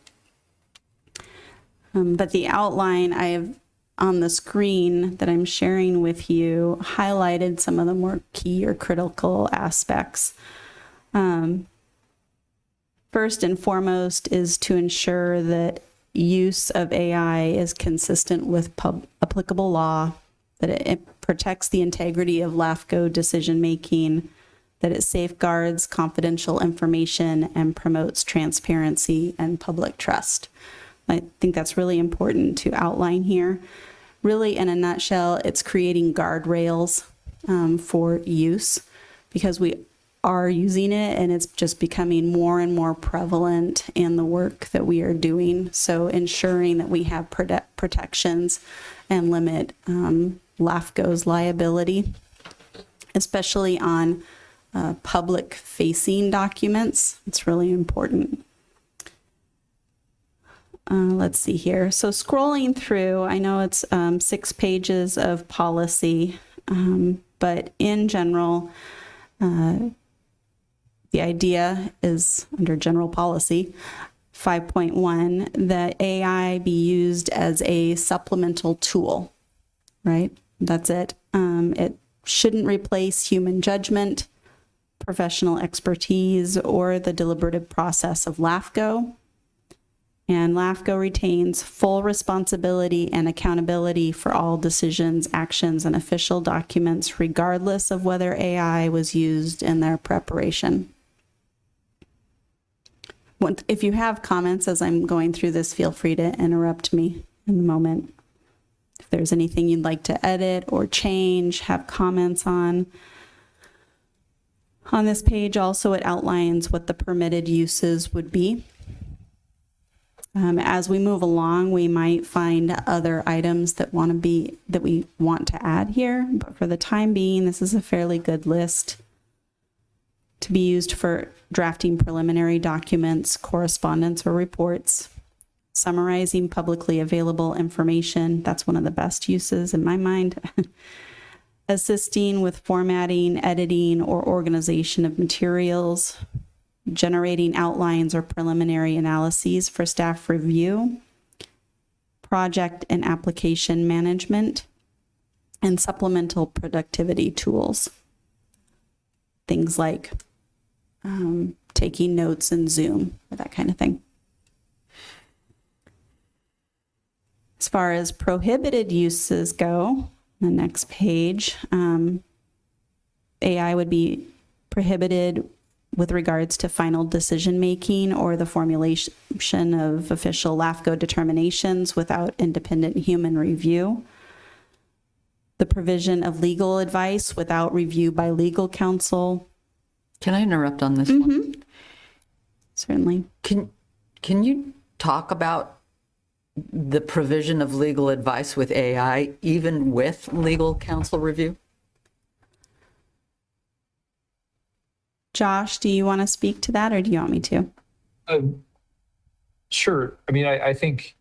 But the outline I have on the screen that I'm sharing with you highlighted some of the more key or critical aspects. First and foremost is to ensure that use of AI is consistent with applicable law, that it protects the integrity of LAFCO decision-making, that it safeguards confidential information and promotes transparency and public trust. I think that's really important to outline here. Really, in a nutshell, it's creating guardrails for use because we are using it and it's just becoming more and more prevalent in the work that we are doing. So ensuring that we have protections and limit LAFCO's liability, especially on public facing documents. It's really important. Let's see here. So scrolling through, I know it's 6 pages of policy, but in general, the idea is under general policy 5.1 that AI be used as a supplemental tool, right? That's it. It shouldn't replace human judgment, professional expertise, or the deliberative process of LAFCO. And LAFCO retains full responsibility and accountability for all decisions, actions, and official documents, regardless of whether AI was used in their preparation. If you have comments as I'm going through this, feel free to interrupt me in the moment. If there's anything you'd like to edit or change, have comments on. On this page also, it outlines what the permitted uses would be. As we move along, we might find other items that we want to add here, but for the time being, this is a fairly good list to be used for drafting preliminary documents, correspondence, or reports, summarizing publicly available information. That's one of the best uses in my mind. Assisting with formatting, editing, or organization of materials, generating outlines or preliminary analyses for staff review, project and application management, and supplemental productivity tools. Things like taking notes in Zoom, or that kind of thing. As far as prohibited uses go, the next page, AI would be prohibited with regards to final decision-making or the formulation of official LAFCO determinations without independent human review. the provision of legal advice without review by legal counsel. Can I interrupt on this one? Certainly. Can you talk about the provision of legal advice with AI, even with legal counsel review? Josh, do you want to speak to that or do you want me to? Sure. I mean, I think,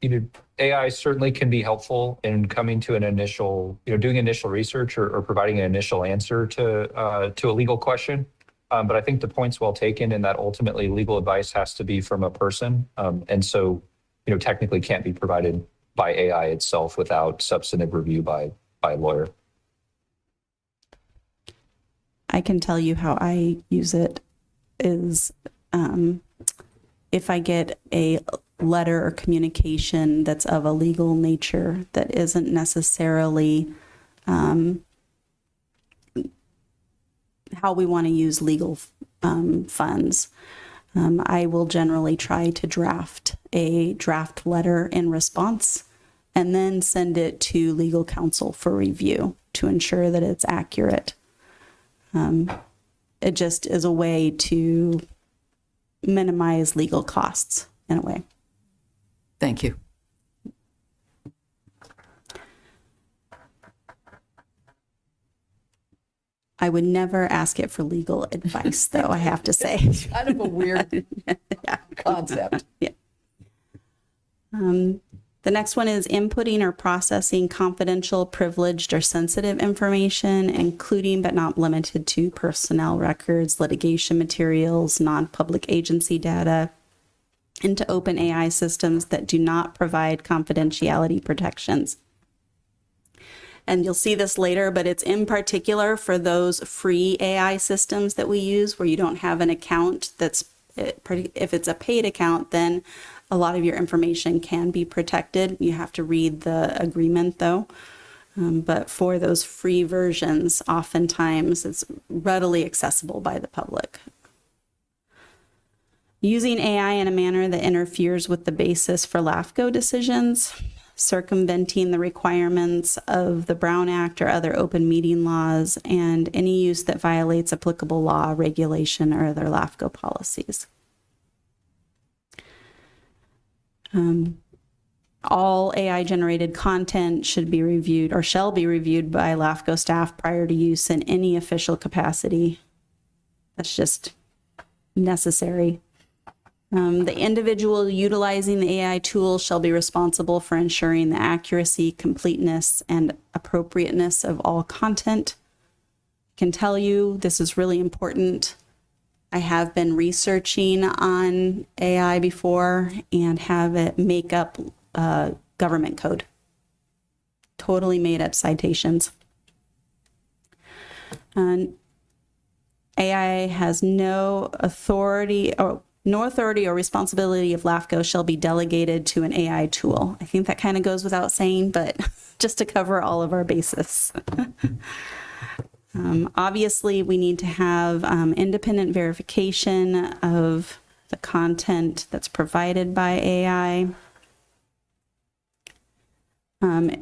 AI certainly can be helpful in coming to an initial, doing initial research or providing an initial answer to a legal question. But I think the point's well taken in that ultimately legal advice has to be from a person. And so, technically can't be provided by AI itself without substantive review by a lawyer. I can tell you how I use it is if I get a letter or communication that's of a legal nature that isn't necessarily how we want to use legal funds, I will generally try to draft a draft letter in response and then send it to legal counsel for review to ensure that it's accurate. It just is a way to minimize legal costs in a way. Thank you. I would never ask it for legal advice, though, I have to say. Kind of a weird concept. Yeah. The next one is inputting or processing confidential, privileged, or sensitive information, including but not limited to personnel records, litigation materials, non-public agency data, into open AI systems that do not provide confidentiality protections. And you'll see this later, but it's in particular for those free AI systems that we use where you don't have an account that's, if it's a paid account, then a lot of your information can be protected. You have to read the agreement though. But for those free versions, oftentimes it's readily accessible by the public. Using AI in a manner that interferes with the basis for LAFCO decisions, circumventing the requirements of the Brown Act or other open meeting laws, and any use that violates applicable law, regulation, or other LAFCO policies. All AI-generated content should be reviewed or shall be reviewed by LAFCO staff prior to use in any official capacity. That's just necessary. The individual utilizing the AI tool shall be responsible for ensuring the accuracy, completeness, and appropriateness of all content. I can tell you this is really important. I have been researching on AI before and have it make up government code. Totally made up citations. And AI has no authority or responsibility of LAFCO shall be delegated to an AI tool. I think that kind of goes without saying, but just to cover all of our bases. Obviously, we need to have independent verification of the content that's provided by AI.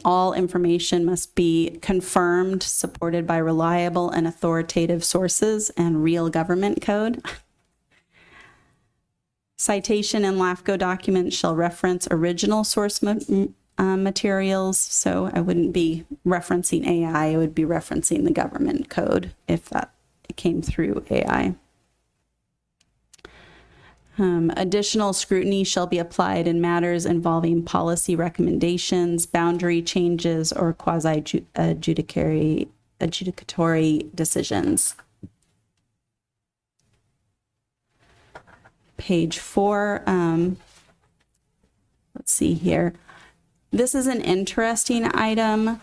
All information must be confirmed, supported by reliable and authoritative sources and real government code. Citation in LAFCO documents shall reference original source materials, so I wouldn't be referencing AI, I would be referencing the government code if that came through AI. Additional scrutiny shall be applied in matters involving policy recommendations, boundary changes, or quasi-adjudicatory decisions. Page 4, let's see here. This is an interesting item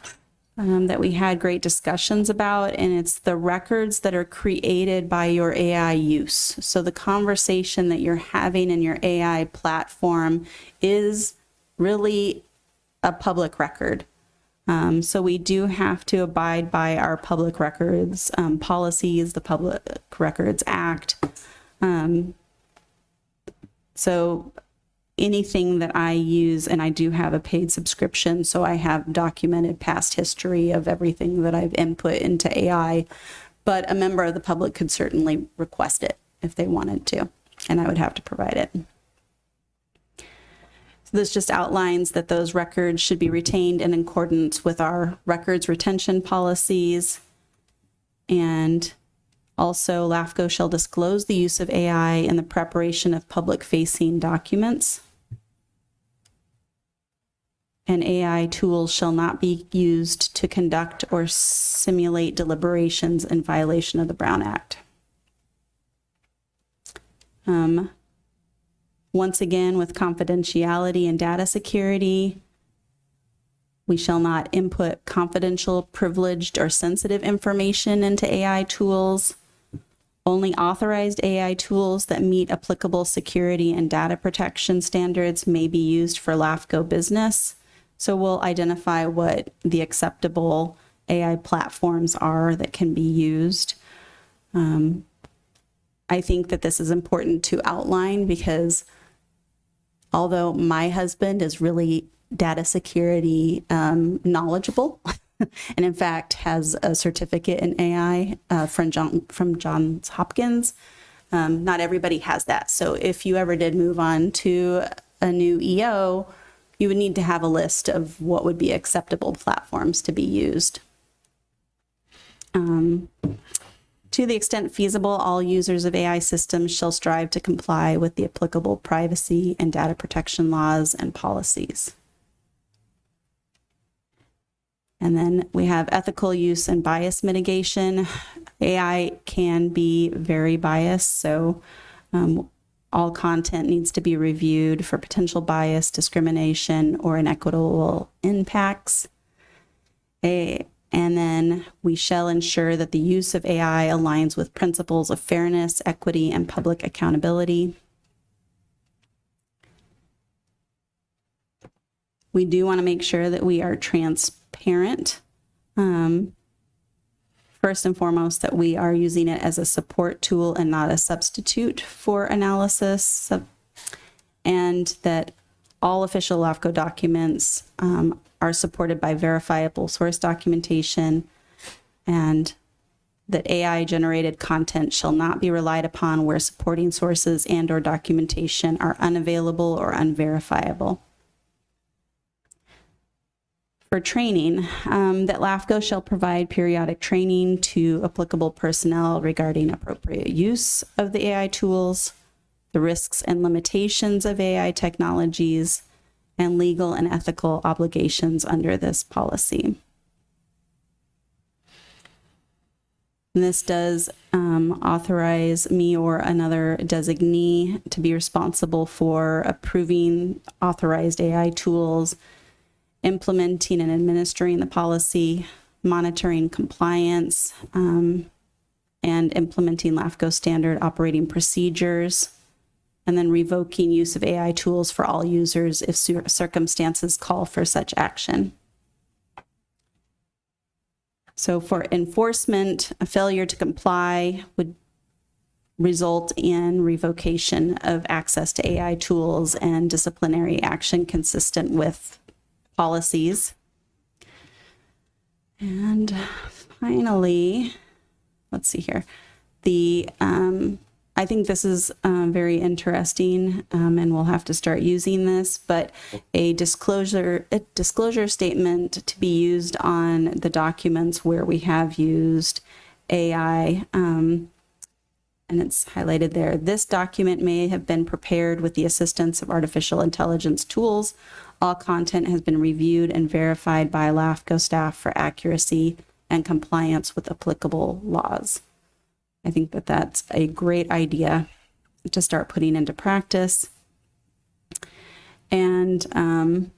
that we had great discussions about, and it's the records that are created by your AI use. So the conversation that you're having in your AI platform is really a public record. So we do have to abide by our public records policies, the Public Records Act. So anything that I use, and I do have a paid subscription, so I have documented past history of everything that I've input into AI, but a member of the public could certainly request it if they wanted to, and I would have to provide it. So this just outlines that those records should be retained in accordance with our records retention policies. And also, LAFCO shall disclose the use of AI in the preparation of public-facing documents. And AI tools shall not be used to conduct or simulate deliberations in violation of the Brown Act. Once again, with confidentiality and data security, we shall not input confidential, privileged, or sensitive information into AI tools. Only authorized AI tools that meet applicable security and data protection standards may be used for LAFCO business. So we'll identify what the acceptable AI platforms are that can be used. I think that this is important to outline because although my husband is really data security knowledgeable, and in fact has a certificate in AI from Johns Hopkins, not everybody has that. So if you ever did move on to a new EO, you would need to have a list of what would be acceptable platforms to be used. To the extent feasible, all users of AI systems shall strive to comply with the applicable privacy and data protection laws and policies. And then we have ethical use and bias mitigation. AI can be very biased, so all content needs to be reviewed for potential bias, discrimination, or inequitable impacts. And then we shall ensure that the use of AI aligns with principles of fairness, equity, and public accountability. We do want to make sure that we are transparent. First and foremost, that we are using it as a support tool and not a substitute for analysis, and that all official LAFCO documents are supported by verifiable source documentation, and that AI-generated content shall not be relied upon where supporting sources and/or documentation are unavailable or unverifiable. For training, that LAFCO shall provide periodic training to applicable personnel regarding appropriate use of the AI tools, the risks and limitations of AI technologies, and legal and ethical obligations under this policy. And this does authorize me or another designee to be responsible for approving authorized AI tools, implementing and administering the policy, monitoring compliance, and implementing LAFCO standard operating procedures, and then revoking use of AI tools for all users if circumstances call for such action. So for enforcement, a failure to comply would result in revocation of access to AI tools and disciplinary action consistent with policies. And finally, let's see here. I think this is very interesting, and we'll have to start using this, but a disclosure statement to be used on the documents where we have used AI, and it's highlighted there. This document may have been prepared with the assistance of artificial intelligence tools. All content has been reviewed and verified by LAFCO staff for accuracy and compliance with applicable laws. I think that that's a great idea to start putting into practice. And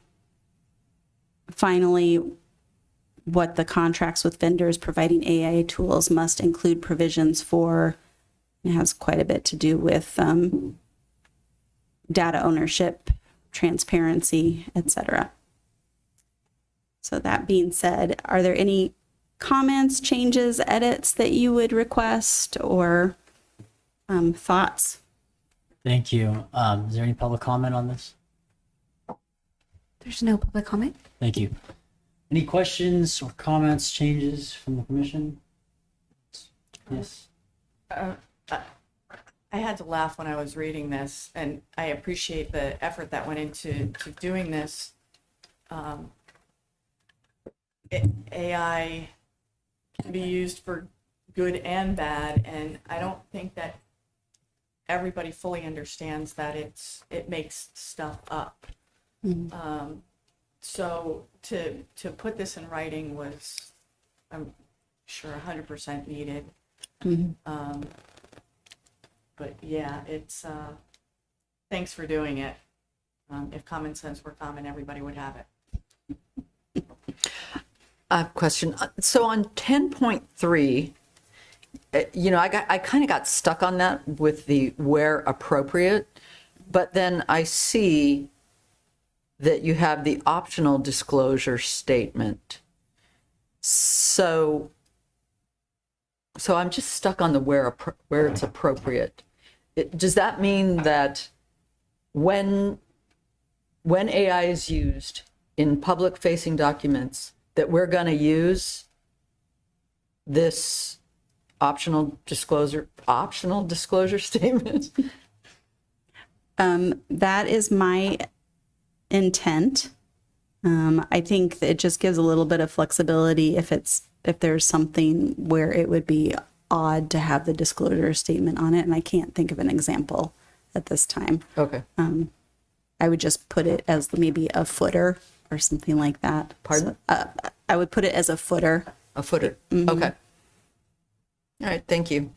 finally, what the contracts with vendors providing AI tools must include provisions for, it has quite a bit to do with data ownership, transparency, etc. So that being said, are there any comments, changes, edits that you would request, or thoughts? Thank you. Is there any public comment on this? There's no public comment. Thank you. Any questions or comments, changes from the commission? Yes. I had to laugh when I was reading this, and I appreciate the effort that went into doing this. AI can be used for good and bad, and I don't think that everybody fully understands that it makes stuff up. So to put this in writing was, I'm sure, 100% needed. But yeah, it's thanks for doing it. If common sense were common, everybody would have it. I have a question. So on 10.3, I kind of got stuck on that with the where appropriate, but then I see that you have the optional disclosure statement. So I'm just stuck on the where it's appropriate. Does that mean that when AI is used in public-facing documents, that we're going to use this optional disclosure statement? That is my intent. I think that it just gives a little bit of flexibility if there's something where it would be odd to have the disclosure statement on it, and I can't think of an example at this time. Okay. I would just put it as maybe a footer or something like that. Pardon? So, I would put it as a footer. A footer. Okay. All right. Thank you.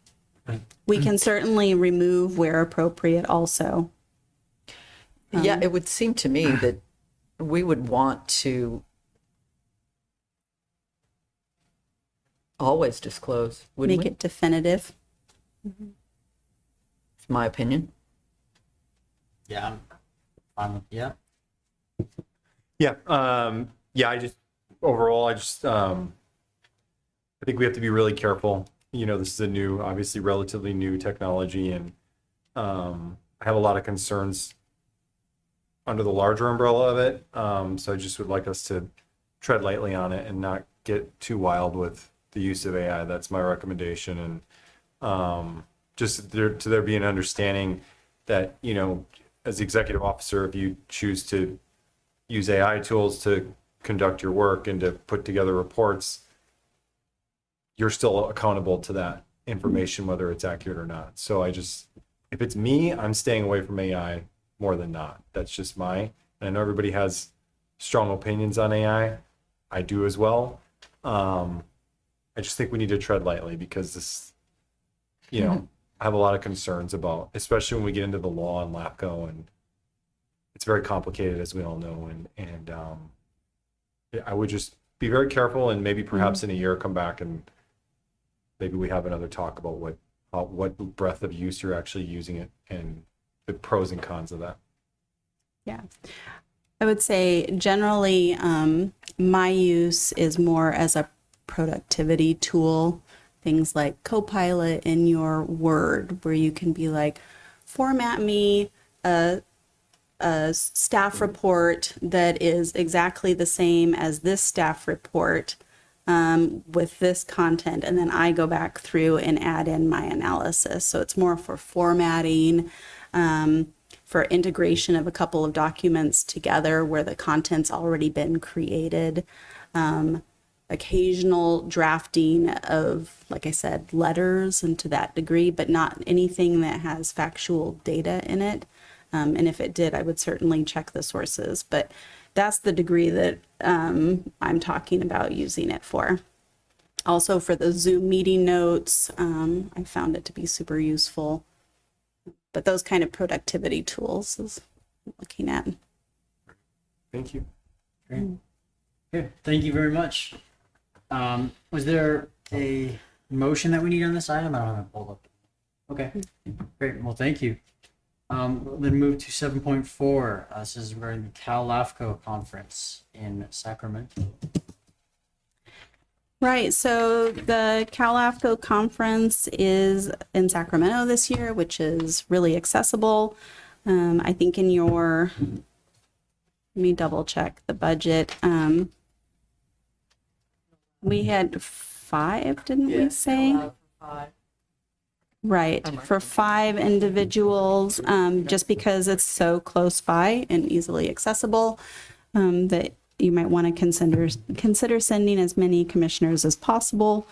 We can certainly remove where appropriate also. Yeah, it would seem to me that we would want to always disclose, wouldn't Make we? it definitive. It's my opinion. Yeah, I'm fine with, yeah. Yeah. I just overall, I think we have to be really careful. This is obviously relatively new technology, and I have a lot of concerns under the larger umbrella of it. So I just would like us to tread lightly on it and not get too wild with the use of AI. That's my recommendation. And just to there be an understanding that, as the executive officer, if you choose to use AI tools to conduct your work and to put together reports, you're still accountable to that information, whether it's accurate or not. So if it's me, I'm staying away from AI more than not. That's just and I know everybody has strong opinions on AI. I do as well. I just think we need to tread lightly because this, I have a lot of concerns about, especially when we get into the law and LAFCO, and it's very complicated, as we all know. And I would just be very careful, and maybe perhaps in a year come back and maybe we have another talk about what breadth of use you're actually using it and the pros and cons of that. Yeah. I would say generally my use is more as a productivity tool, things like Copilot in your Word, where you can be like, format me a staff report that is exactly the same as this staff report with this content, and then I go back through and add in my analysis. So it's more for formatting, for integration of a couple of documents together where the content's already been created, occasional drafting of, like I said, letters, and to that degree, but not anything that has factual data in it. And if it did, I would certainly check the sources, but that's the degree that I'm talking about using it for. Also for the Zoom meeting notes, I found it to be super useful. But those kind of productivity tools is what I'm looking at. Thank you. Great. Good. Thank you very much. Was there a motion that we need on this item? I don't have it pulled up. Okay. Great. Well, thank you. We'll then move to 7.4. This is regarding the Cal LAFCO conference in Sacramento. Right, so the Cal LAFCO conference is in Sacramento this year, which is really accessible. I think in your Let me double check the budget. We had 5, didn't we say? Allowed for 5. Right, for 5 individuals, just because it's so close by and easily accessible, that you might want to consider sending as many commissioners as possible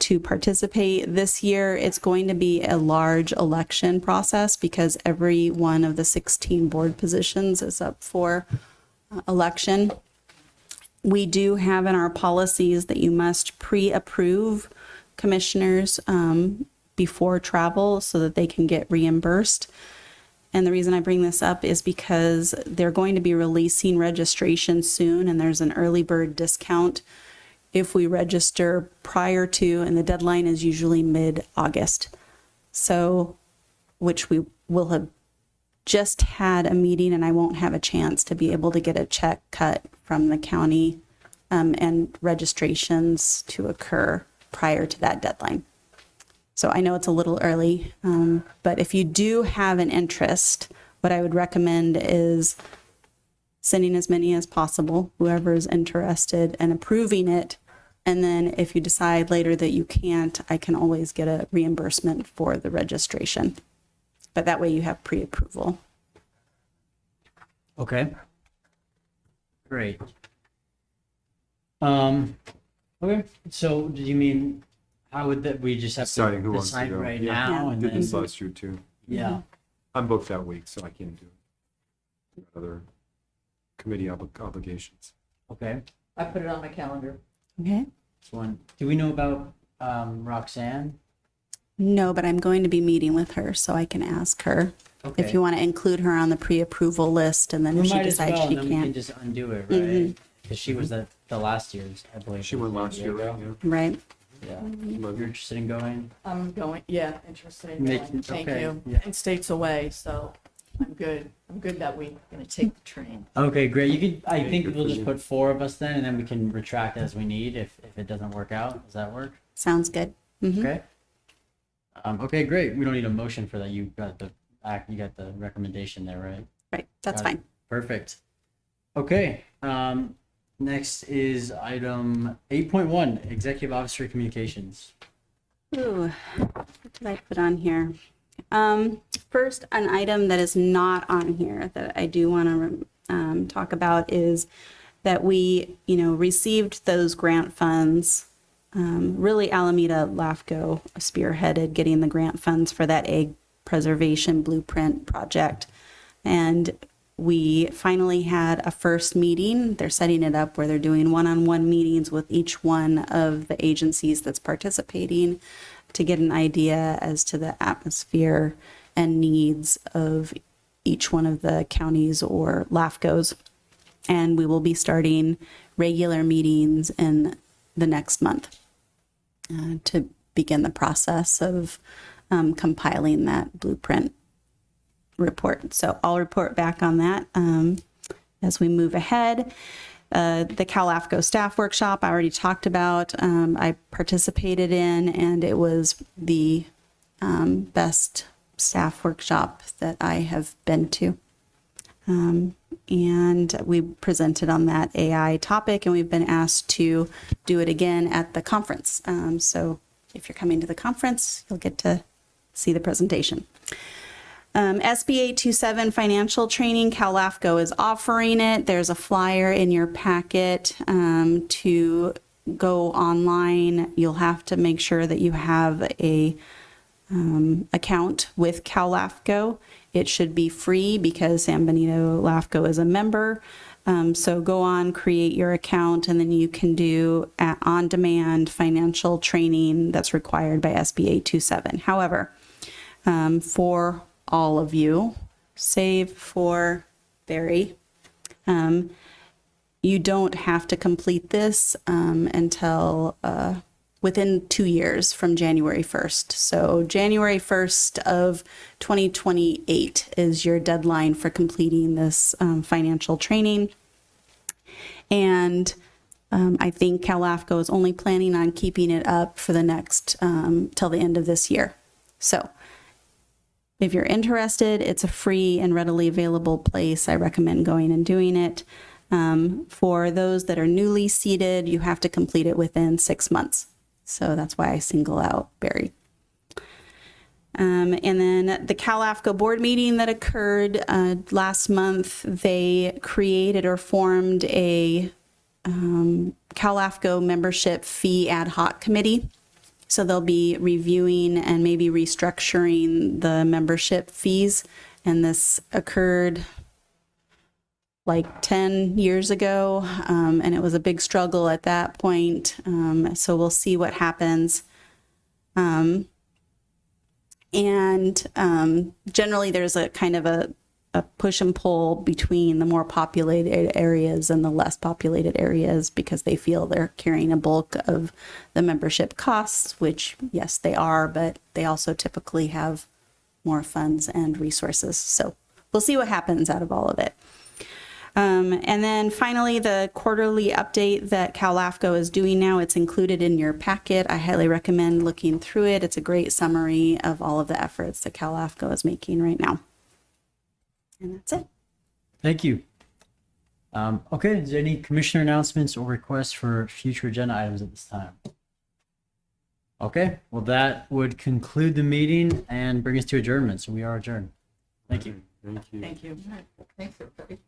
to participate. This year, it's going to be a large election process because every one of the 16 board positions is up for election. We do have in our policies that you must pre-approve commissioners before travel so that they can get reimbursed. And the reason I bring this up is because they're going to be releasing registration soon, and there's an early bird discount if we register prior to, and the deadline is usually mid-August. So, which we will have just had a meeting, and I won't have a chance to be able to get a check cut from the county and registrations to occur prior to that deadline. So I know it's a little early, but if you do have an interest, what I would recommend is sending as many as possible, whoever is interested, and approving it. And then if you decide later that you can't, I can always get a reimbursement for the registration. But that way you have pre-approval. Okay. Great. Okay, so do you mean, how would that, we just have Deciding who to wants to decide go. right Yeah. now? Yeah. And Did this then, last year too. yeah, I'm booked that week, so I can't do it. Other committee obligations. okay. I put it on my calendar. Okay. This one, do we know about Roxanne? No, but I'm going to be meeting with her, so I can ask her Okay. if you want to include her on the pre-approval list, and then We if she might as decides well, she and then we can can't. just undo it, Mhm. right? Because she was the last year's, I believe. She went last year, right? Right. Yeah. Mm-hmm. You're interested in going? I'm going, yeah, interested in Make- going. Thank okay, you. yeah. And state's away, so I'm good. I'm good that week. Gonna take the train. Okay, great. You could, I think good we'll for just you. put 4 of us then, and then we can retract as we need if it doesn't work out. Does that work? Sounds good. Mhm. Okay. Okay, great. We don't need a motion for that. You got the recommendation there, right? Right, that's Got it. fine. Perfect. Okay. Next is item 8.1, Executive Officer Communications. Ooh, what did I put on here? First, an item that is not on here that I do want to talk about is that we, received those grant funds. Really, Alameda LAFCO spearheaded getting the grant funds for that egg preservation blueprint project. And we finally had a first meeting. They're setting it up where they're doing one-on-one meetings with each one of the agencies that's participating to get an idea as to the atmosphere and needs of each one of the counties or LAFCOs. And we will be starting regular meetings in the next month to begin the process of compiling that blueprint report. So I'll report back on that as we move ahead. The Cal LAFCO staff workshop I already talked about. I participated in, and it was the best staff workshop that I have been to. And we presented on that AI topic, and we've been asked to do it again at the conference. So if you're coming to the conference, you'll get to see the presentation. SB 827 financial training, Cal LAFCO is offering it. There's a flyer in your packet to go online. You'll have to make sure that you have a account with Cal LAFCO. It should be free because San Benito LAFCO is a member. So go on, create your account, and then you can do on-demand financial training that's required by SB 827. However, for all of you, save for Barry, you don't have to complete this until within 2 years from January 1st. So January 1st of 2028 is your deadline for completing this financial training. And I think Cal LAFCO is only planning on keeping it up for the next, till the end of this year. So If you're interested, it's a free and readily available place. I recommend going and doing it. For those that are newly seated, you have to complete it within 6 months. So that's why I single out Barry. And then the CalAFCO board meeting that occurred last month, they created or formed a CalAFCO membership fee ad hoc committee. So they'll be reviewing and maybe restructuring the membership fees. And this occurred like 10 years ago, and it was a big struggle at that point. So we'll see what happens. Generally, there's a kind of a push and pull between the more populated areas and the less populated areas because they feel they're carrying a bulk of the membership costs, which, yes, they are, but they also typically have more funds and resources. So we'll see what happens out of all of it. And then finally, the quarterly update that CalAFCO is doing now, it's included in your packet. I highly recommend looking through it. It's a great summary of all of the efforts that CalAFCO is making right now. And that's it. Thank you. Okay, is there any commissioner announcements or requests for future agenda items at this time? Okay, well, that would conclude the meeting and bring us to adjournment. So we are adjourned. Thank you. Thank you. Thanks, everybody.